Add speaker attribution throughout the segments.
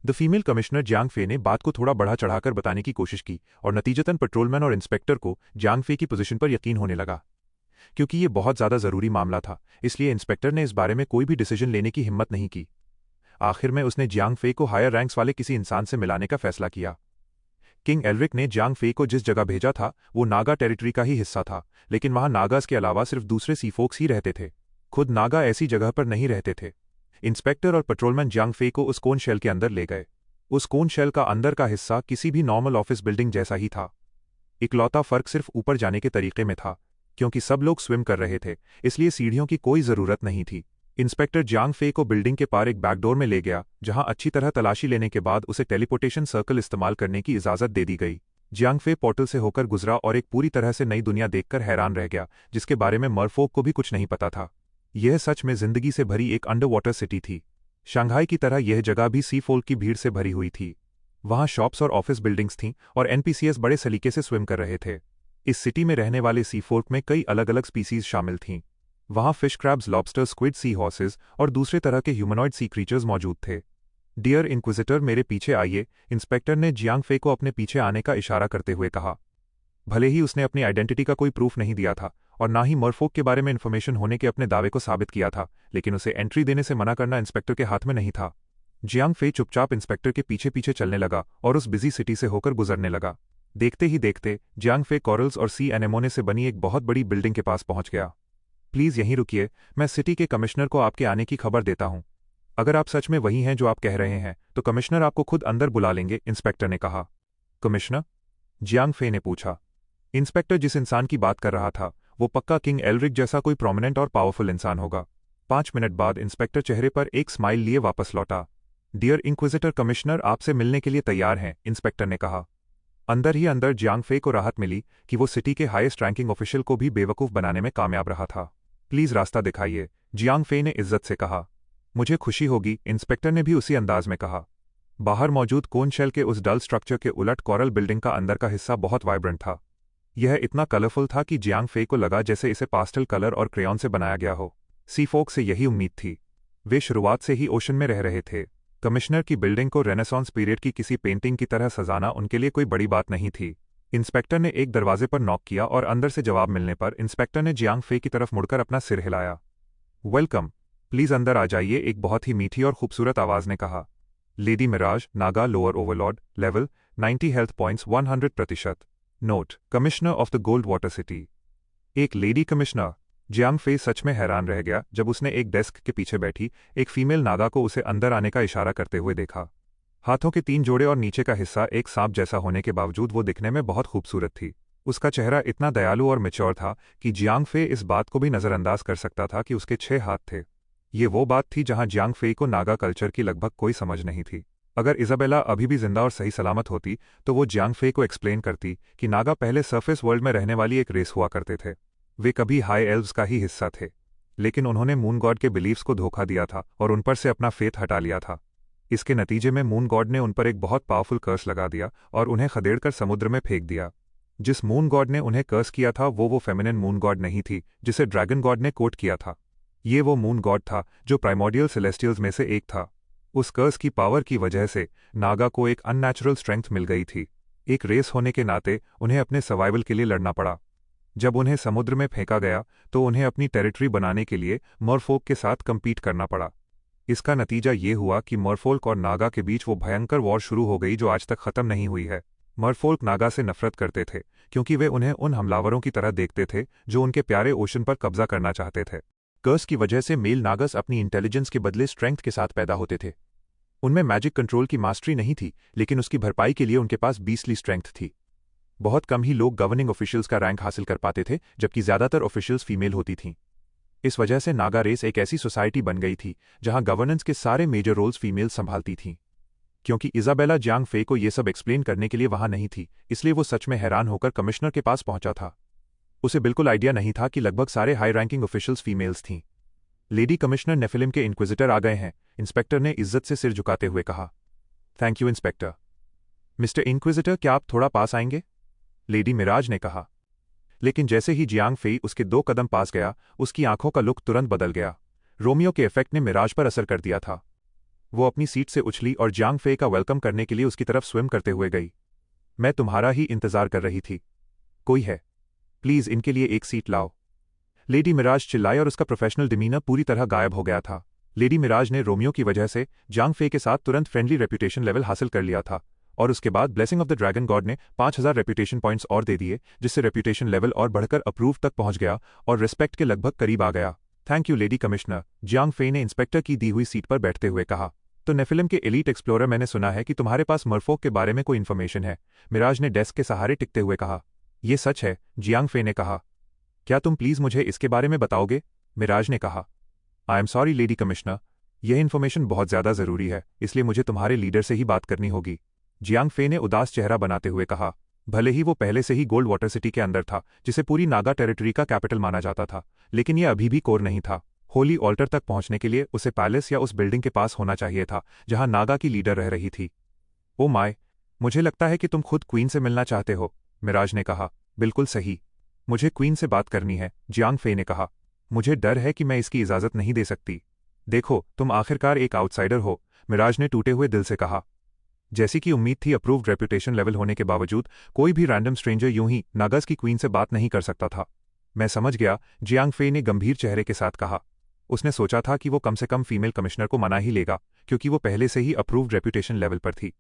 Speaker 1: The female commissioner Jiang Fei ने बात को थोड़ा बढ़ा चढ़ाकर बताने की कोशिश की और नतीजतन पेट्रोलमैन और इंस्पेक्टर को जियांग फे की पोजीशन पर यकीन होने लगा। क्योंकि ये बहुत ज़्यादा ज़रूरी मामला था, इसलिए इंस्पेक्टर ने इस बारे में कोई भी डिसीजन लेने की हिम्मत नहीं की। आखिर में उसने जियांग फे को हायर रैंक्स वाले किसी इंसान से मिलाने का फैसला किया। किंग एल्रिक ने जियांग फे को जिस जगह भेजा था वो नागा टेरिटरी का ही हिस्सा था, लेकिन वहां नागास के अलावा सिर्फ दूसरे सीफोक्स ही रहते थे। खुद नागा ऐसी जगह पर नहीं रहते थे। इंस्पेक्टर और पेट्रोलमैन जियांग फे को उस कोन शेल के अंदर ले गए। उस कोन शेल का अंदर का हिस्सा किसी भी नॉर्मल ऑफिस बिल्डिंग जैसा ही था। इकलौता फर्क सिर्फ ऊपर जाने के तरीके में था। क्योंकि सब लोग स्विम कर रहे थे, इसलिए सीढ़ियों की कोई जरूरत नहीं थी। इंस्पेक्टर जियांग फे को बिल्डिंग के पार एक बैकडोर में ले गया, जहां अच्छी तरह तलाशी लेने के बाद उसे टेलीपोर्टेशन सर्कल इस्तेमाल करने की इजाजत दे दी गई। जियांग फे पोर्टल से होकर गुजरा और एक पूरी तरह से नई दुनिया देखकर हैरान रह गया, जिसके बारे में मरफोक को भी कुछ नहीं पता था। यह सच में जिंदगी से भरी एक अंडर वाटर सिटी थी। शंघाई की तरह यह जगह भी सी फोल्क की भीड़ से भरी हुई थी। वहां शॉप्स और ऑफिस बिल्डिंग्स थीं और एनपीसीएस बड़े सलीके से स्विम कर रहे थे। इस सिटी में रहने वाले सी फोल्क में कई अलग अलग स्पीसीज शामिल थीं। वहां फिश क्रैब्स, लॉबस्टर, स्क्विड, सी हॉर्सेस और दूसरे तरह के ह्यूमनॉइड सी क्रीचर्स मौजूद थे। डियर इंक्विजिटर, मेरे पीछे आइए, इंस्पेक्टर ने जियांग फे को अपने पीछे आने का इशारा करते हुए कहा। भले ही उसने अपनी आइडेंटिटी का कोई प्रूफ नहीं दिया था और ना ही मरफोक के बारे में इन्फॉर्मेशन होने के अपने दावे को साबित किया था, लेकिन उसे एंट्री देने से मना करना इंस्पेक्टर के हाथ में नहीं था। जियांग फे चुपचाप इंस्पेक्टर के पीछे पीछे चलने लगा और उस बिजी सिटी से होकर गुजरने लगा। देखते ही देखते जियांग फे कॉरल्स और सी एनेमोने से बनी एक बहुत बड़ी बिल्डिंग के पास पहुंच गया। प्लीज यहीं रुकिए, मैं सिटी के कमिश्नर को आपके आने की खबर देता हूं। अगर आप सच में वही हैं जो आप कह रहे हैं तो कमिश्नर आपको खुद अंदर बुला लेंगे, इंस्पेक्टर ने कहा। कमिश्नर? जियांग फे ने पूछा। इंस्पेक्टर जिस इंसान की बात कर रहा था वो पक्का किंग एल्रिक जैसा कोई प्रोमिनेंट और पावरफुल इंसान होगा। 5 मिनट बाद इंस्पेक्टर चेहरे पर एक स्माइल लिए वापस लौटा। डियर इंक्विजिटर, कमिश्नर आपसे मिलने के लिए तैयार हैं, इंस्पेक्टर ने कहा। अंदर ही अंदर जियांग फे को राहत मिली कि वो सिटी के हाईएस्ट रैंकिंग ऑफिशियल को भी बेवकूफ बनाने में कामयाब रहा था। प्लीज रास्ता दिखाइए, जियांग फे ने इज्जत से कहा। मुझे खुशी होगी, इंस्पेक्टर ने भी उसी अंदाज में कहा। बाहर मौजूद कोन शेल के उस डल स्ट्रक्चर के उलट कोरल बिल्डिंग का अंदर का हिस्सा बहुत वाइब्रेंट था। यह इतना कलरफुल था कि जियांग फे को लगा जैसे इसे पास्टल कलर और क्रेयॉन से बनाया गया हो। सी फोक से यही उम्मीद थी। वे शुरुआत से ही ओशन में रह रहे थे। कमिश्नर की बिल्डिंग को रेनेसांस पीरियड की किसी पेंटिंग की तरह सजाना उनके लिए कोई बड़ी बात नहीं थी। इंस्पेक्टर ने एक दरवाजे पर नॉक किया और अंदर से जवाब मिलने पर इंस्पेक्टर ने जियांग फे की तरफ मुड़कर अपना सिर हिलाया। वेलकम, प्लीज अंदर आ जाइए, एक बहुत ही मीठी और खूबसूरत आवाज ने कहा। Lady Mirage, Naga lower overlord, level 90 health points 100%। Note, commissioner of the gold water city. एक लेडी कमिश्नर? जियांग फे सच में हैरान रह गया जब उसने एक डेस्क के पीछे बैठी एक फीमेल नागा को उसे अंदर आने का इशारा करते हुए देखा। हाथों के 3 जोड़े और नीचे का हिस्सा एक सांप जैसा होने के बावजूद वो दिखने में बहुत खूबसूरत थी। उसका चेहरा इतना दयालु और मैच्योर था कि जियांग फे इस बात को भी नजरअंदाज कर सकता था कि उसके 6 हाथ थे। ये वो बात थी जहां जियांग फे को नागा कल्चर की लगभग कोई समझ नहीं थी। अगर इजाबेला अभी भी जिंदा और सही सलामत होती तो वो जियांग फे को एक्सप्लेन करती कि नागा पहले सरफेस वर्ल्ड में रहने वाली एक रेस हुआ करते थे। वे कभी हाई एल्व्स का ही हिस्सा थे, लेकिन उन्होंने मून गॉड के बिलीव्स को धोखा दिया था और उन पर से अपना फेथ हटा लिया था। इसके नतीजे में मून गॉड ने उन पर एक बहुत पावरफुल कर्स लगा दिया और उन्हें खदेड़कर समुद्र में फेंक दिया। जिस मून गॉड ने उन्हें कर्स किया था वो फेमिनिन मून गॉड नहीं थी जिसे ड्रैगन गॉड ने कोट किया था। ये वो मून गॉड था जो प्राइमोर्डियल सेलेस्टियल्स में से एक था। उस कर्स की पावर की वजह से नागा को एक अननेचुरल स्ट्रेंथ मिल गई थी। एक रेस होने के नाते उन्हें अपने सर्वाइवल के लिए लड़ना पड़ा। जब उन्हें समुद्र में फेंका गया तो उन्हें अपनी टेरिटरी बनाने के लिए मरफोक के साथ कम्पीट करना पड़ा। इसका नतीजा ये हुआ कि मरफोल्क और नागा के बीच वो भयंकर वॉर शुरू हो गई जो आज तक खत्म नहीं हुई है। मरफोल्क नागा से नफरत करते थे क्योंकि वे उन्हें उन हमलावरों की तरह देखते थे जो उनके प्यारे ओशन पर कब्जा करना चाहते थे। कर्स की वजह से मेल नागस अपनी इंटेलिजेंस के बदले स्ट्रेंथ के साथ पैदा होते थे। उनमें मैजिक कंट्रोल की मास्टरी नहीं थी, लेकिन उसकी भरपाई के लिए उनके पास बीस्टली स्ट्रेंथ थी। बहुत कम ही लोग गवर्निंग ऑफिशियल्स का रैंक हासिल कर पाते थे, जबकि ज्यादातर ऑफिशियल्स फीमेल होती थीं। इस वजह से नागा रेस एक ऐसी सोसाइटी बन गई थी जहां गवर्नेंस के सारे मेजर रोल्स फीमेल संभालती थीं। क्योंकि इजाबेला जियांग फे को ये सब एक्सप्लेन करने के लिए वहां नहीं थी, इसलिए वो सच में हैरान होकर कमिश्नर के पास पहुंचा था। उसे बिल्कुल आइडिया नहीं था कि लगभग सारे हाई रैंकिंग ऑफिशियल्स फीमेल्स थीं। लेडी कमिश्नर नेफिलिम के इंक्विजिटर आ गए हैं, इंस्पेक्टर ने इज्जत से सिर झुकाते हुए कहा। Thank you inspector. मिस्टर इंक्विजिटर, क्या आप थोड़ा पास आएंगे? लेडी मिराज ने कहा। लेकिन जैसे ही जियांग फे उसके 2 कदम पास गया, उसकी आंखों का लुक तुरंत बदल गया। रोमियो के इफेक्ट ने मिराज पर असर कर दिया था। वो अपनी सीट से उछली और जियांग फे का वेलकम करने के लिए उसकी तरफ स्विम करते हुए गई। मैं तुम्हारा ही इंतजार कर रही थी। कोई है? प्लीज इनके लिए एक सीट लाओ। लेडी मिराज चिल्लाई और उसका प्रोफेशनल डिमीनर पूरी तरह गायब हो गया था। लेडी मिराज ने रोमियो की वजह से जियांग फे के साथ तुरंत फ्रेंडली रेपुटेशन लेवल हासिल कर लिया था और उसके बाद blessing of the dragon God ने 5000 रेपुटेशन पॉइंट्स और दे दिए, जिससे रेपुटेशन लेवल और बढ़कर अप्रूव तक पहुंच गया और रिस्पेक्ट के लगभग करीब आ गया। Thank you lady commissioner, Jiang Fei ने इंस्पेक्टर की दी हुई सीट पर बैठते हुए कहा। तो नेफिलिम के एलीट एक्सप्लोरर, मैंने सुना है कि तुम्हारे पास मरफोक के बारे में कोई इन्फॉर्मेशन है, मिराज ने डेस्क के सहारे टिकते हुए कहा। यह सच है, जियांग फे ने कहा। क्या तुम प्लीज मुझे इसके बारे में बताओगे? मिराज ने कहा। I am sorry lady commissioner, यह इन्फॉर्मेशन बहुत ज्यादा जरूरी है, इसलिए मुझे तुम्हारे लीडर से ही बात करनी होगी, जियांग फे ने उदास चेहरा बनाते हुए कहा। भले ही वो पहले से ही गोल्ड वाटर सिटी के अंदर था, जिसे पूरी नागा टेरिटरी का कैपिटल माना जाता था, लेकिन यह अभी भी कोर नहीं था। होली ऑल्टर तक पहुंचने के लिए उसे पैलेस या उस बिल्डिंग के पास होना चाहिए था जहां नागा की लीडर रह रही थी। ओ माय, मुझे लगता है कि तुम खुद क्वीन से मिलना चाहते हो, मिराज ने कहा। बिल्कुल सही, मुझे क्वीन से बात करनी है, जियांग फे ने कहा। मुझे डर है कि मैं इसकी इजाजत नहीं दे सकती। देखो, तुम आखिरकार एक आउटसाइडर हो, मिराज ने टूटे हुए दिल से कहा। जैसी कि उम्मीद थी, अप्रूव्ड रेपुटेशन लेवल होने के बावजूद कोई भी रैंडम स्ट्रेंजर यूं ही नागास की क्वीन से बात नहीं कर सकता था। मैं समझ गया, जियांग फे ने गंभीर चेहरे के साथ कहा। उसने सोचा था कि वो कम से कम फीमेल कमिश्नर को मना ही लेगा, क्योंकि वो पहले से ही अप्रूव्ड रेपुटेशन लेवल पर थी।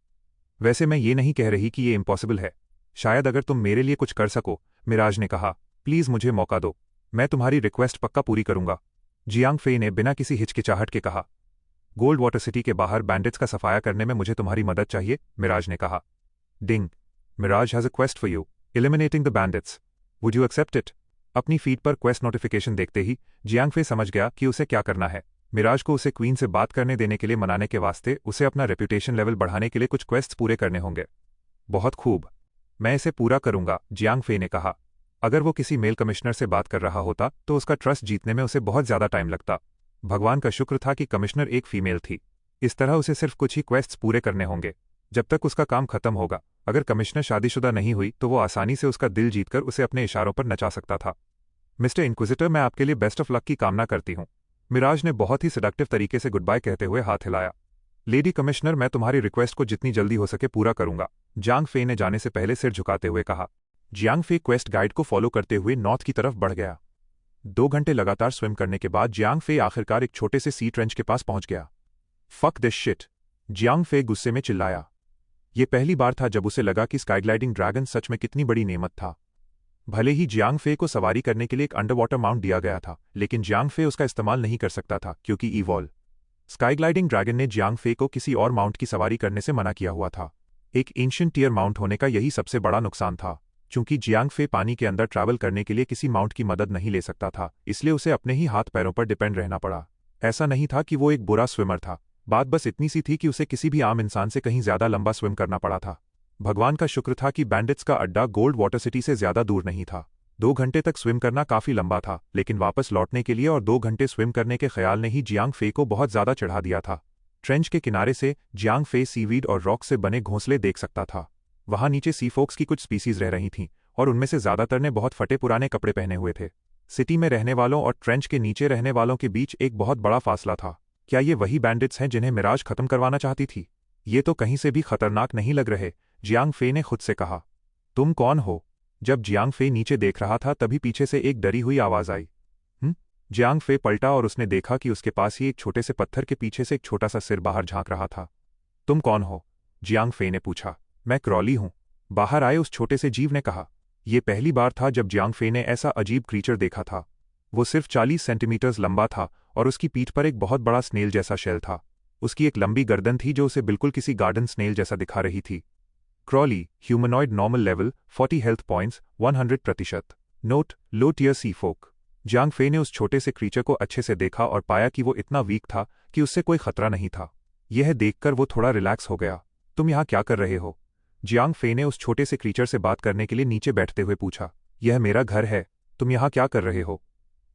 Speaker 1: वैसे मैं ये नहीं कह रही कि ये इम्पॉसिबल है। शायद अगर तुम मेरे लिए कुछ कर सको, मिराज ने कहा। प्लीज मुझे मौका दो, मैं तुम्हारी रिक्वेस्ट पक्का पूरी करूंगा, जियांग फे ने बिना किसी हिचकिचाहट के कहा। गोल्ड वाटर सिटी के बाहर बैंडिट्स का सफाया करने में मुझे तुम्हारी मदद चाहिए, मिराज ने कहा। Ding, Mirage has a quest for you, eliminating the bandits, would you accept it? अपनी फीड पर क्वेस्ट नोटिफिकेशन देखते ही जियांग फे समझ गया कि उसे क्या करना है। मिराज को उसे क्वीन से बात करने देने के लिए मनाने के वास्ते उसे अपना रेपुटेशन लेवल बढ़ाने के लिए कुछ क्वेस्ट्स पूरे करने होंगे। बहुत खूब, मैं इसे पूरा करूंगा, जियांग फे ने कहा। अगर वो किसी मेल कमिश्नर से बात कर रहा होता तो उसका ट्रस्ट जीतने में उसे बहुत ज्यादा टाइम लगता। भगवान का शुक्र था कि कमिश्नर एक फीमेल थी। इस तरह उसे सिर्फ कुछ ही क्वेस्ट्स पूरे करने होंगे जब तक उसका काम खत्म होगा। अगर कमिश्नर शादीशुदा नहीं हुई तो वो आसानी से उसका दिल जीतकर उसे अपने इशारों पर नचा सकता था। मिस्टर इंक्विजिटर, मैं आपके लिए बेस्ट ऑफ लक की कामना करती हूं, मिराज ने बहुत ही सेडक्टिव तरीके से गुड बाय कहते हुए हाथ हिलाया। लेडी कमिश्नर, मैं तुम्हारी रिक्वेस्ट को जितनी जल्दी हो सके पूरा करूंगा, जियांग फे ने जाने से पहले सिर झुकाते हुए कहा। जियांग फे क्वेस्ट गाइड को फॉलो करते हुए नॉर्थ की तरफ बढ़ गया। 2 घंटे लगातार स्विम करने के बाद जियांग फे आखिरकार एक छोटे से सी ट्रेंच के पास पहुंच गया। फक दिस शिट, जियांग फे गुस्से में चिल्लाया। यह पहली बार था जब उसे लगा कि स्काईग्लाइडिंग ड्रैगन सच में कितनी बड़ी नेमत था। भले ही जियांग फे को सवारी करने के लिए एक अंडरवाटर माउंट दिया गया था, लेकिन जियांग फे उसका इस्तेमाल नहीं कर सकता था क्योंकि ईवॉल स्काईग्लाइडिंग ड्रैगन ने जियांग फे को किसी और माउंट की सवारी करने से मना किया हुआ था। एक एंशिएंट टियर माउंट होने का यही सबसे बड़ा नुकसान था। चूंकि जियांग फे पानी के अंदर ट्रैवल करने के लिए किसी माउंट की मदद नहीं ले सकता था, इसलिए उसे अपने ही हाथ पैरों पर डिपेंड रहना पड़ा। ऐसा नहीं था कि वो एक बुरा स्विमर था, बात बस इतनी सी थी कि उसे किसी भी आम इंसान से कहीं ज्यादा लंबा स्विम करना पड़ा था। भगवान का शुक्र था कि बैंडिट्स का अड्डा गोल्ड वाटर सिटी से ज्यादा दूर नहीं था। 2 घंटे तक स्विम करना काफी लंबा था, लेकिन वापस लौटने के लिए और 2 घंटे स्विम करने के ख्याल ने ही जियांग फे को बहुत ज्यादा चढ़ा दिया था। ट्रेंच के किनारे से जियांग फे सीवीड और रॉक से बने घोंसले देख सकता था। वहां नीचे सीफोक्स की कुछ स्पीसीज रह रही थीं, और उनमें से ज्यादातर ने बहुत फटे पुराने कपड़े पहने हुए थे। सिटी में रहने वालों और ट्रेंच के नीचे रहने वालों के बीच एक बहुत बड़ा फासला था। क्या ये वही बैंडिट्स हैं जिन्हें मिराज खत्म करवाना चाहती थी? ये तो कहीं से भी खतरनाक नहीं लग रहे, जियांग फे ने खुद से कहा। तुम कौन हो? जब जियांग फे नीचे देख रहा था तभी पीछे से एक डरी हुई आवाज आई। जियांग फे पलटा और उसने देखा कि उसके पास ही एक छोटे से पत्थर के पीछे से एक छोटा सा सिर बाहर झांक रहा था। तुम कौन हो? जियांग फे ने पूछा। मैं क्रॉली हूं, बाहर आए उस छोटे से जीव ने कहा। यह पहली बार था जब जियांग फे ने ऐसा अजीब क्रीचर देखा था। वो सिर्फ 40 सेंटीमीटर लंबा था और उसकी पीठ पर एक बहुत बड़ा स्नेल जैसा शेल था। उसकी एक लंबी गर्दन थी जो उसे बिल्कुल किसी गार्डन स्नेल जैसा दिखा रही थी। Crawly, humanoid normal level 40 health points 100%। Note, low tier sea folk. Jiang Fei ने उस छोटे से क्रीचर को अच्छे से देखा और पाया कि वो इतना वीक था कि उससे कोई खतरा नहीं था। यह देखकर वो थोड़ा रिलैक्स हो गया। तुम यहाँ क्या कर रहे हो? जियांग फे ने उस छोटे से क्रीचर से बात करने के लिए नीचे बैठते हुए पूछा। यह मेरा घर है, तुम यहाँ क्या कर रहे हो?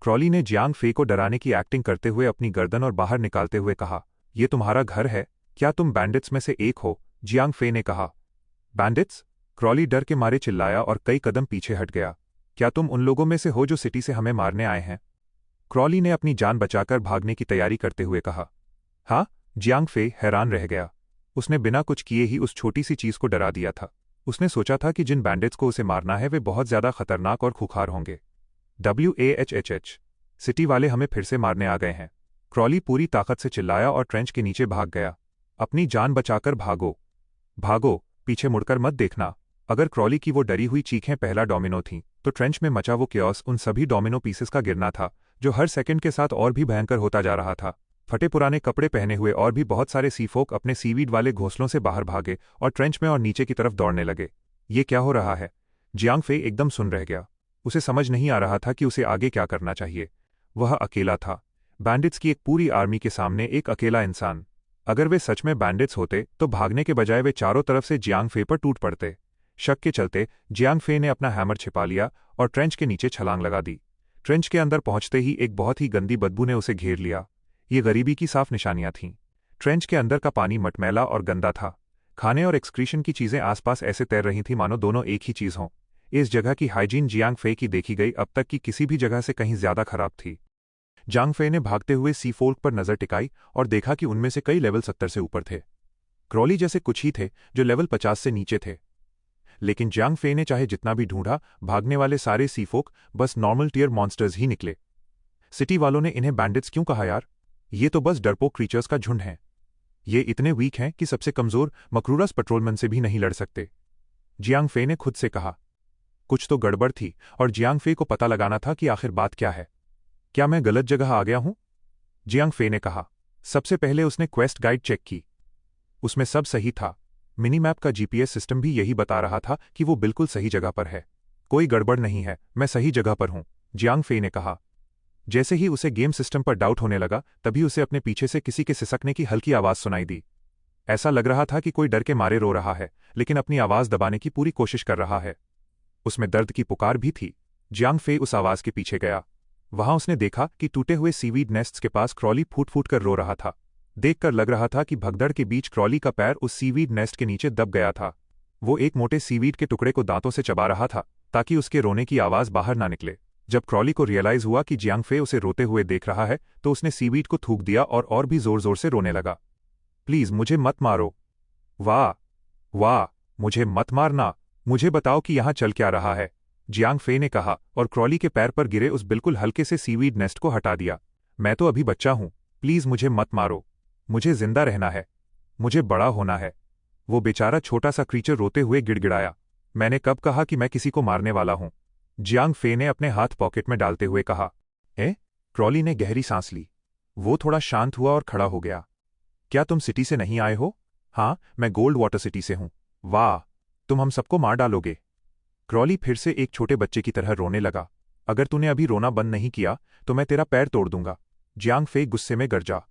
Speaker 1: क्रॉली ने जियांग फे को डराने की एक्टिंग करते हुए अपनी गर्दन और बाहर निकालते हुए कहा। यह तुम्हारा घर है? क्या तुम बैंडिट्स में से एक हो? जियांग फे ने कहा। बैंडिट्स? क्रॉली डर के मारे चिल्लाया और कई कदम पीछे हट गया। क्या तुम उन लोगों में से हो जो सिटी से हमें मारने आए हैं? क्रॉली ने अपनी जान बचाकर भागने की तैयारी करते हुए कहा। हाँ, जियांग फे हैरान रह गया। उसने बिना कुछ किए ही उस छोटी सी चीज को डरा दिया था। उसने सोचा था कि जिन बैंडिट्स को उसे मारना है वे बहुत ज्यादा खतरनाक और खुखार होंगे। WAHHH, सिटी वाले हमें फिर से मारने आ गए हैं। क्रॉली पूरी ताकत से चिल्लाया और ट्रेंच के नीचे भाग गया। अपनी जान बचाकर भागो, भागो, पीछे मुड़कर मत देखना। अगर क्रॉली की वो डरी हुई चीखें पहला डोमिनो थीं, तो ट्रेंच में मचा वो क्योस उन सभी डोमिनो पीसेस का गिरना था, जो हर सेकंड के साथ और भी भयंकर होता जा रहा था। फटे पुराने कपड़े पहने हुए और भी बहुत सारे सीफोक अपने सीवीड वाले घोंसलों से बाहर भागे और ट्रेंच में और नीचे की तरफ दौड़ने लगे। ये क्या हो रहा है? जियांग फे एकदम सुन रह गया। उसे समझ नहीं आ रहा था कि उसे आगे क्या करना चाहिए। वह अकेला था, बैंडिट्स की एक पूरी आर्मी के सामने एक अकेला इंसान। अगर वे सच में बैंडिट्स होते तो भागने के बजाय वे चारों तरफ से जियांग फे पर टूट पड़ते। शक के चलते जियांग फे ने अपना हैमर छिपा लिया और ट्रेंच के नीचे छलांग लगा दी। ट्रेंच के अंदर पहुंचते ही एक बहुत ही गंदी बदबू ने उसे घेर लिया। ये गरीबी की साफ निशानियां थीं। ट्रेंच के अंदर का पानी मटमैला और गंदा था। खाने और एक्सक्रीशन की चीजें आसपास ऐसे तैर रही थीं मानो दोनों एक ही चीज हों। इस जगह की हाइजीन जियांग फे की देखी गई अब तक की किसी भी जगह से कहीं ज्यादा खराब थी। जियांग फे ने भागते हुए सीफोल्क पर नजर टिकाई और देखा कि उनमें से कई लेवल 70 से ऊपर थे। क्रॉली जैसे कुछ ही थे जो लेवल 50 से नीचे थे। लेकिन जियांग फे ने चाहे जितना भी ढूंढा, भागने वाले सारे सीफोक बस नॉर्मल टियर मॉन्स्टर्स ही निकले। सिटी वालों ने इन्हें बैंडिट्स क्यों कहा यार? ये तो बस डरपोक क्रीचर्स का झुंड है। ये इतने वीक हैं कि सबसे कमजोर मकरूरस पेट्रोलमैन से भी नहीं लड़ सकते। जियांग फे ने खुद से कहा। कुछ तो गड़बड़ थी और जियांग फे को पता लगाना था कि आखिर बात क्या है। क्या मैं गलत जगह आ गया हूं? जियांग फे ने कहा। सबसे पहले उसने क्वेस्ट गाइड चेक की। उसमें सब सही था। मिनी मैप का जीपीएस सिस्टम भी यही बता रहा था कि वो बिल्कुल सही जगह पर है। कोई गड़बड़ नहीं है, मैं सही जगह पर हूं, जियांग फे ने कहा। जैसे ही उसे गेम सिस्टम पर डाउट होने लगा, तभी उसे अपने पीछे से किसी के सिसकने की हल्की आवाज सुनाई दी। ऐसा लग रहा था कि कोई डर के मारे रो रहा है, लेकिन अपनी आवाज दबाने की पूरी कोशिश कर रहा है। उसमें दर्द की पुकार भी थी। जियांग फे उस आवाज के पीछे गया। वहां उसने देखा कि टूटे हुए सीवीड नेस्ट्स के पास क्रॉली फूट फूट कर रो रहा था। देखकर लग रहा था कि भगदड़ के बीच क्रॉली का पैर उस सीवीड नेस्ट के नीचे दब गया था। वो एक मोटे सीवीड के टुकड़े को दांतों से चबा रहा था ताकि उसके रोने की आवाज बाहर ना निकले। जब क्रॉली को रियलाइज हुआ कि जियांग फे उसे रोते हुए देख रहा है, तो उसने सीवीड को थूक दिया और भी जोर जोर से रोने लगा। प्लीज मुझे मत मारो। वाह वाह, मुझे मत मारना। मुझे बताओ कि यहां चल क्या रहा है, जियांग फे ने कहा और क्रॉली के पैर पर गिरे उस बिल्कुल हल्के से सीवीड नेस्ट को हटा दिया। मैं तो अभी बच्चा हूं, प्लीज मुझे मत मारो। मुझे जिंदा रहना है, मुझे बड़ा होना है। वो बेचारा छोटा सा क्रीचर रोते हुए गिड़गिड़ाया। मैंने कब कहा कि मैं किसी को मारने वाला हूं? जियांग फे ने अपने हाथ पॉकेट में डालते हुए कहा। क्रॉली ने गहरी सांस ली। वो थोड़ा शांत हुआ और खड़ा हो गया। क्या तुम सिटी से नहीं आए हो? हाँ, मैं गोल्ड वाटर सिटी से हूं। वाह, तुम हम सबको मार डालोगे। क्रॉली फिर से एक छोटे बच्चे की तरह रोने लगा। अगर तूने अभी रोना बंद नहीं किया तो मैं तेरा पैर तोड़ दूंगा, जियांग फे गुस्से में गरजा।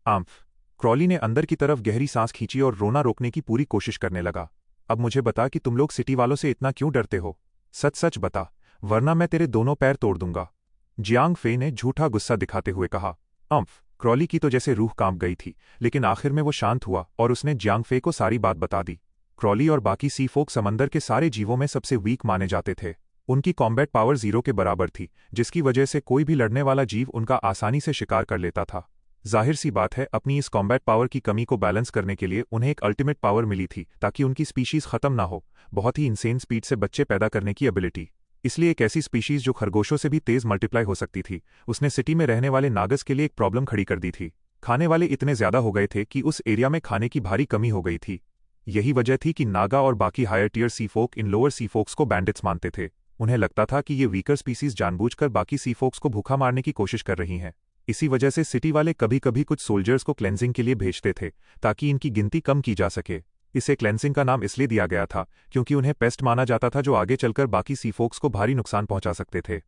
Speaker 1: आम्फ। क्रॉली ने अंदर की तरफ गहरी सांस खींची और रोना रोकने की पूरी कोशिश करने लगा। अब मुझे बता कि तुम लोग सिटी वालों से इतना क्यों डरते हो? सच सच बता, वरना मैं तेरे दोनों पैर तोड़ दूंगा, जियांग फे ने झूठा गुस्सा दिखाते हुए कहा। अम्फ। क्रॉली की तो जैसे रूह कांप गई थी, लेकिन आखिर में वो शांत हुआ और उसने जियांग फे को सारी बात बता दी। क्रॉली और बाकी सीफोक समंदर के सारे जीवों में सबसे वीक माने जाते थे। उनकी कॉम्बैट पावर 0 के बराबर थी, जिसकी वजह से कोई भी लड़ने वाला जीव उनका आसानी से शिकार कर लेता था। जाहिर सी बात है, अपनी इस कॉम्बैट पावर की कमी को बैलेंस करने के लिए उन्हें एक अल्टीमेट पावर मिली थी ताकि उनकी स्पीशीज खत्म ना हो, बहुत ही इंसेन स्पीड से बच्चे पैदा करने की एबिलिटी। इसलिए एक ऐसी स्पीशीज जो खरगोशों से भी तेज मल्टीप्लाई हो सकती थी, उसने सिटी में रहने वाले नागस के लिए एक प्रॉब्लम खड़ी कर दी थी। खाने वाले इतने ज्यादा हो गए थे कि उस एरिया में खाने की भारी कमी हो गई थी। यही वजह थी कि नागा और बाकी हायर टियर सीफोक इन लोअर सीफोक्स को बैंडिट्स मानते थे। उन्हें लगता था कि ये वीकर स्पीसीज जानबूझकर बाकी सीफोक्स को भूखा मारने की कोशिश कर रही हैं। इसी वजह से सिटी वाले कभी कभी कुछ सोल्जर्स को क्लेंजिंग के लिए भेजते थे ताकि इनकी गिनती कम की जा सके। इसे क्लेंजिंग का नाम इसलिए दिया गया था क्योंकि उन्हें पेस्ट माना जाता था जो आगे चलकर बाकी सीफोक्स को भारी नुकसान पहुंचा सकते थे।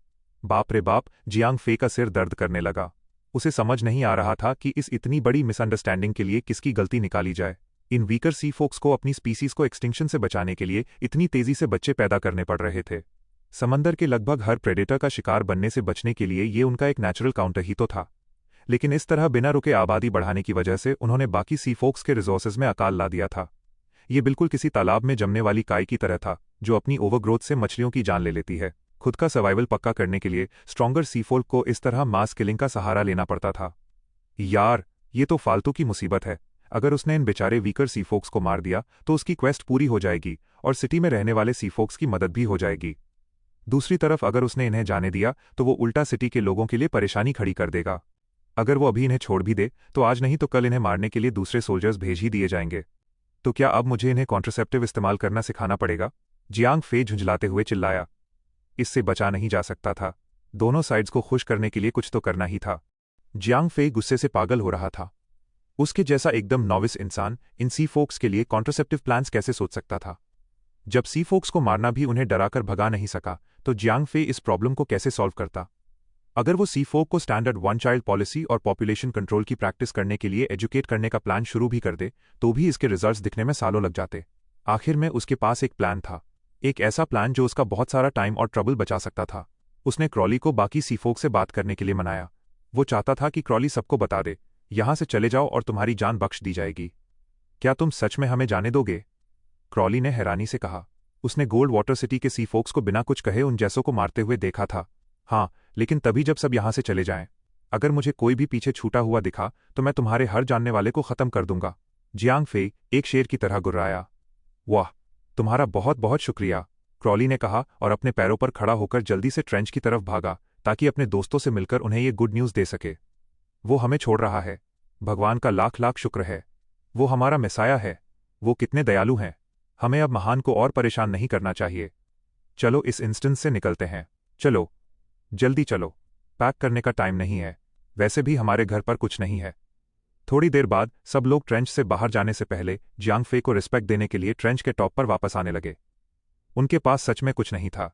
Speaker 1: बाप रे बाप, जियांग फे का सिर दर्द करने लगा। उसे समझ नहीं आ रहा था कि इस इतनी बड़ी मिसअंडरस्टैंडिंग के लिए किसकी गलती निकाली जाए। इन वीकर सीफोक्स को अपनी स्पीसीज को एक्सटिंक्शन से बचाने के लिए इतनी तेजी से बच्चे पैदा करने पड़ रहे थे। समंदर के लगभग हर प्रेडेटर का शिकार बनने से बचने के लिए ये उनका एक नेचुरल काउंटर ही तो था। लेकिन इस तरह बिना रुके आबादी बढ़ाने की वजह से उन्होंने बाकी सीफोक्स के रिसोर्सेज में अकाल ला दिया था। ये बिल्कुल किसी तालाब में जमने वाली काई की तरह था जो अपनी ओवरग्रोथ से मछलियों की जान ले लेती है। खुद का सर्वाइवल पक्का करने के लिए स्ट्रॉन्गर सीफोल्क को इस तरह मास किलिंग का सहारा लेना पड़ता था। यार, ये तो फालतू की मुसीबत है। अगर उसने इन बेचारे वीकर सीफोक्स को मार दिया तो उसकी क्वेस्ट पूरी हो जाएगी और सिटी में रहने वाले सीफोक्स की मदद भी हो जाएगी। दूसरी तरफ अगर उसने इन्हें जाने दिया तो वो उल्टा सिटी के लोगों के लिए परेशानी खड़ी कर देगा। अगर वो अभी इन्हें छोड़ भी दे तो आज नहीं तो कल इन्हें मारने के लिए दूसरे सोल्जर्स भेज ही दिए जाएंगे। तो क्या अब मुझे इन्हें कॉन्ट्रासेप्टिव इस्तेमाल करना सिखाना पड़ेगा? जियांग फे झुंझलाते हुए चिल्लाया। इससे बचा नहीं जा सकता था। दोनों साइड्स को खुश करने के लिए कुछ तो करना ही था। जियांग फे गुस्से से पागल हो रहा था। उसके जैसा एकदम नॉविस इंसान इन सी फोक्स के लिए कॉन्ट्रासेप्टिव प्लान्स कैसे सोच सकता था? जब सी फोक्स को मारना भी उन्हें डराकर भगा नहीं सका तो जियांग फे इस प्रॉब्लम को कैसे सॉल्व करता? अगर वो सी फोक को स्टैंडर्ड वन चाइल्ड पॉलिसी और पॉपुलेशन कंट्रोल की प्रैक्टिस करने के लिए एजुकेट करने का प्लान शुरू भी कर दे तो भी इसके रिजल्ट्स दिखने में सालों लग जाते। आखिर में उसके पास एक प्लान था, एक ऐसा प्लान जो उसका बहुत सारा टाइम और ट्रबल बचा सकता था। उसने क्रॉली को बाकी सी फोक से बात करने के लिए मनाया। वो चाहता था कि क्रॉली सबको बता दे, यहां से चले जाओ और तुम्हारी जान बख्श दी जाएगी। क्या तुम सच में हमें जाने दोगे? क्रॉली ने हैरानी से कहा। उसने गोल्ड वाटर सिटी के सी फोक्स को बिना कुछ कहे उन जैसों को मारते हुए देखा था। हाँ, लेकिन तभी जब सब यहां से चले जाएं। अगर मुझे कोई भी पीछे छूटा हुआ दिखा तो मैं तुम्हारे हर जानने वाले को खत्म कर दूंगा। जियांग फे एक शेर की तरह गुर्राया। वाह, तुम्हारा बहुत बहुत शुक्रिया, क्रॉली ने कहा और अपने पैरों पर खड़ा होकर जल्दी से ट्रेंच की तरफ भागा ताकि अपने दोस्तों से मिलकर उन्हें ये गुड न्यूज़ दे सके। वो हमें छोड़ रहा है। भगवान का लाख लाख शुक्र है। वो हमारा मेसाया है। वो कितने दयालु हैं। हमें अब महान को और परेशान नहीं करना चाहिए। चलो इस इंस्टेंस से निकलते हैं। चलो, जल्दी चलो। पैक करने का टाइम नहीं है। वैसे भी हमारे घर पर कुछ नहीं है। थोड़ी देर बाद सब लोग ट्रेंच से बाहर जाने से पहले जियांग फे को रिस्पेक्ट देने के लिए ट्रेंच के टॉप पर वापस आने लगे। उनके पास सच में कुछ नहीं था।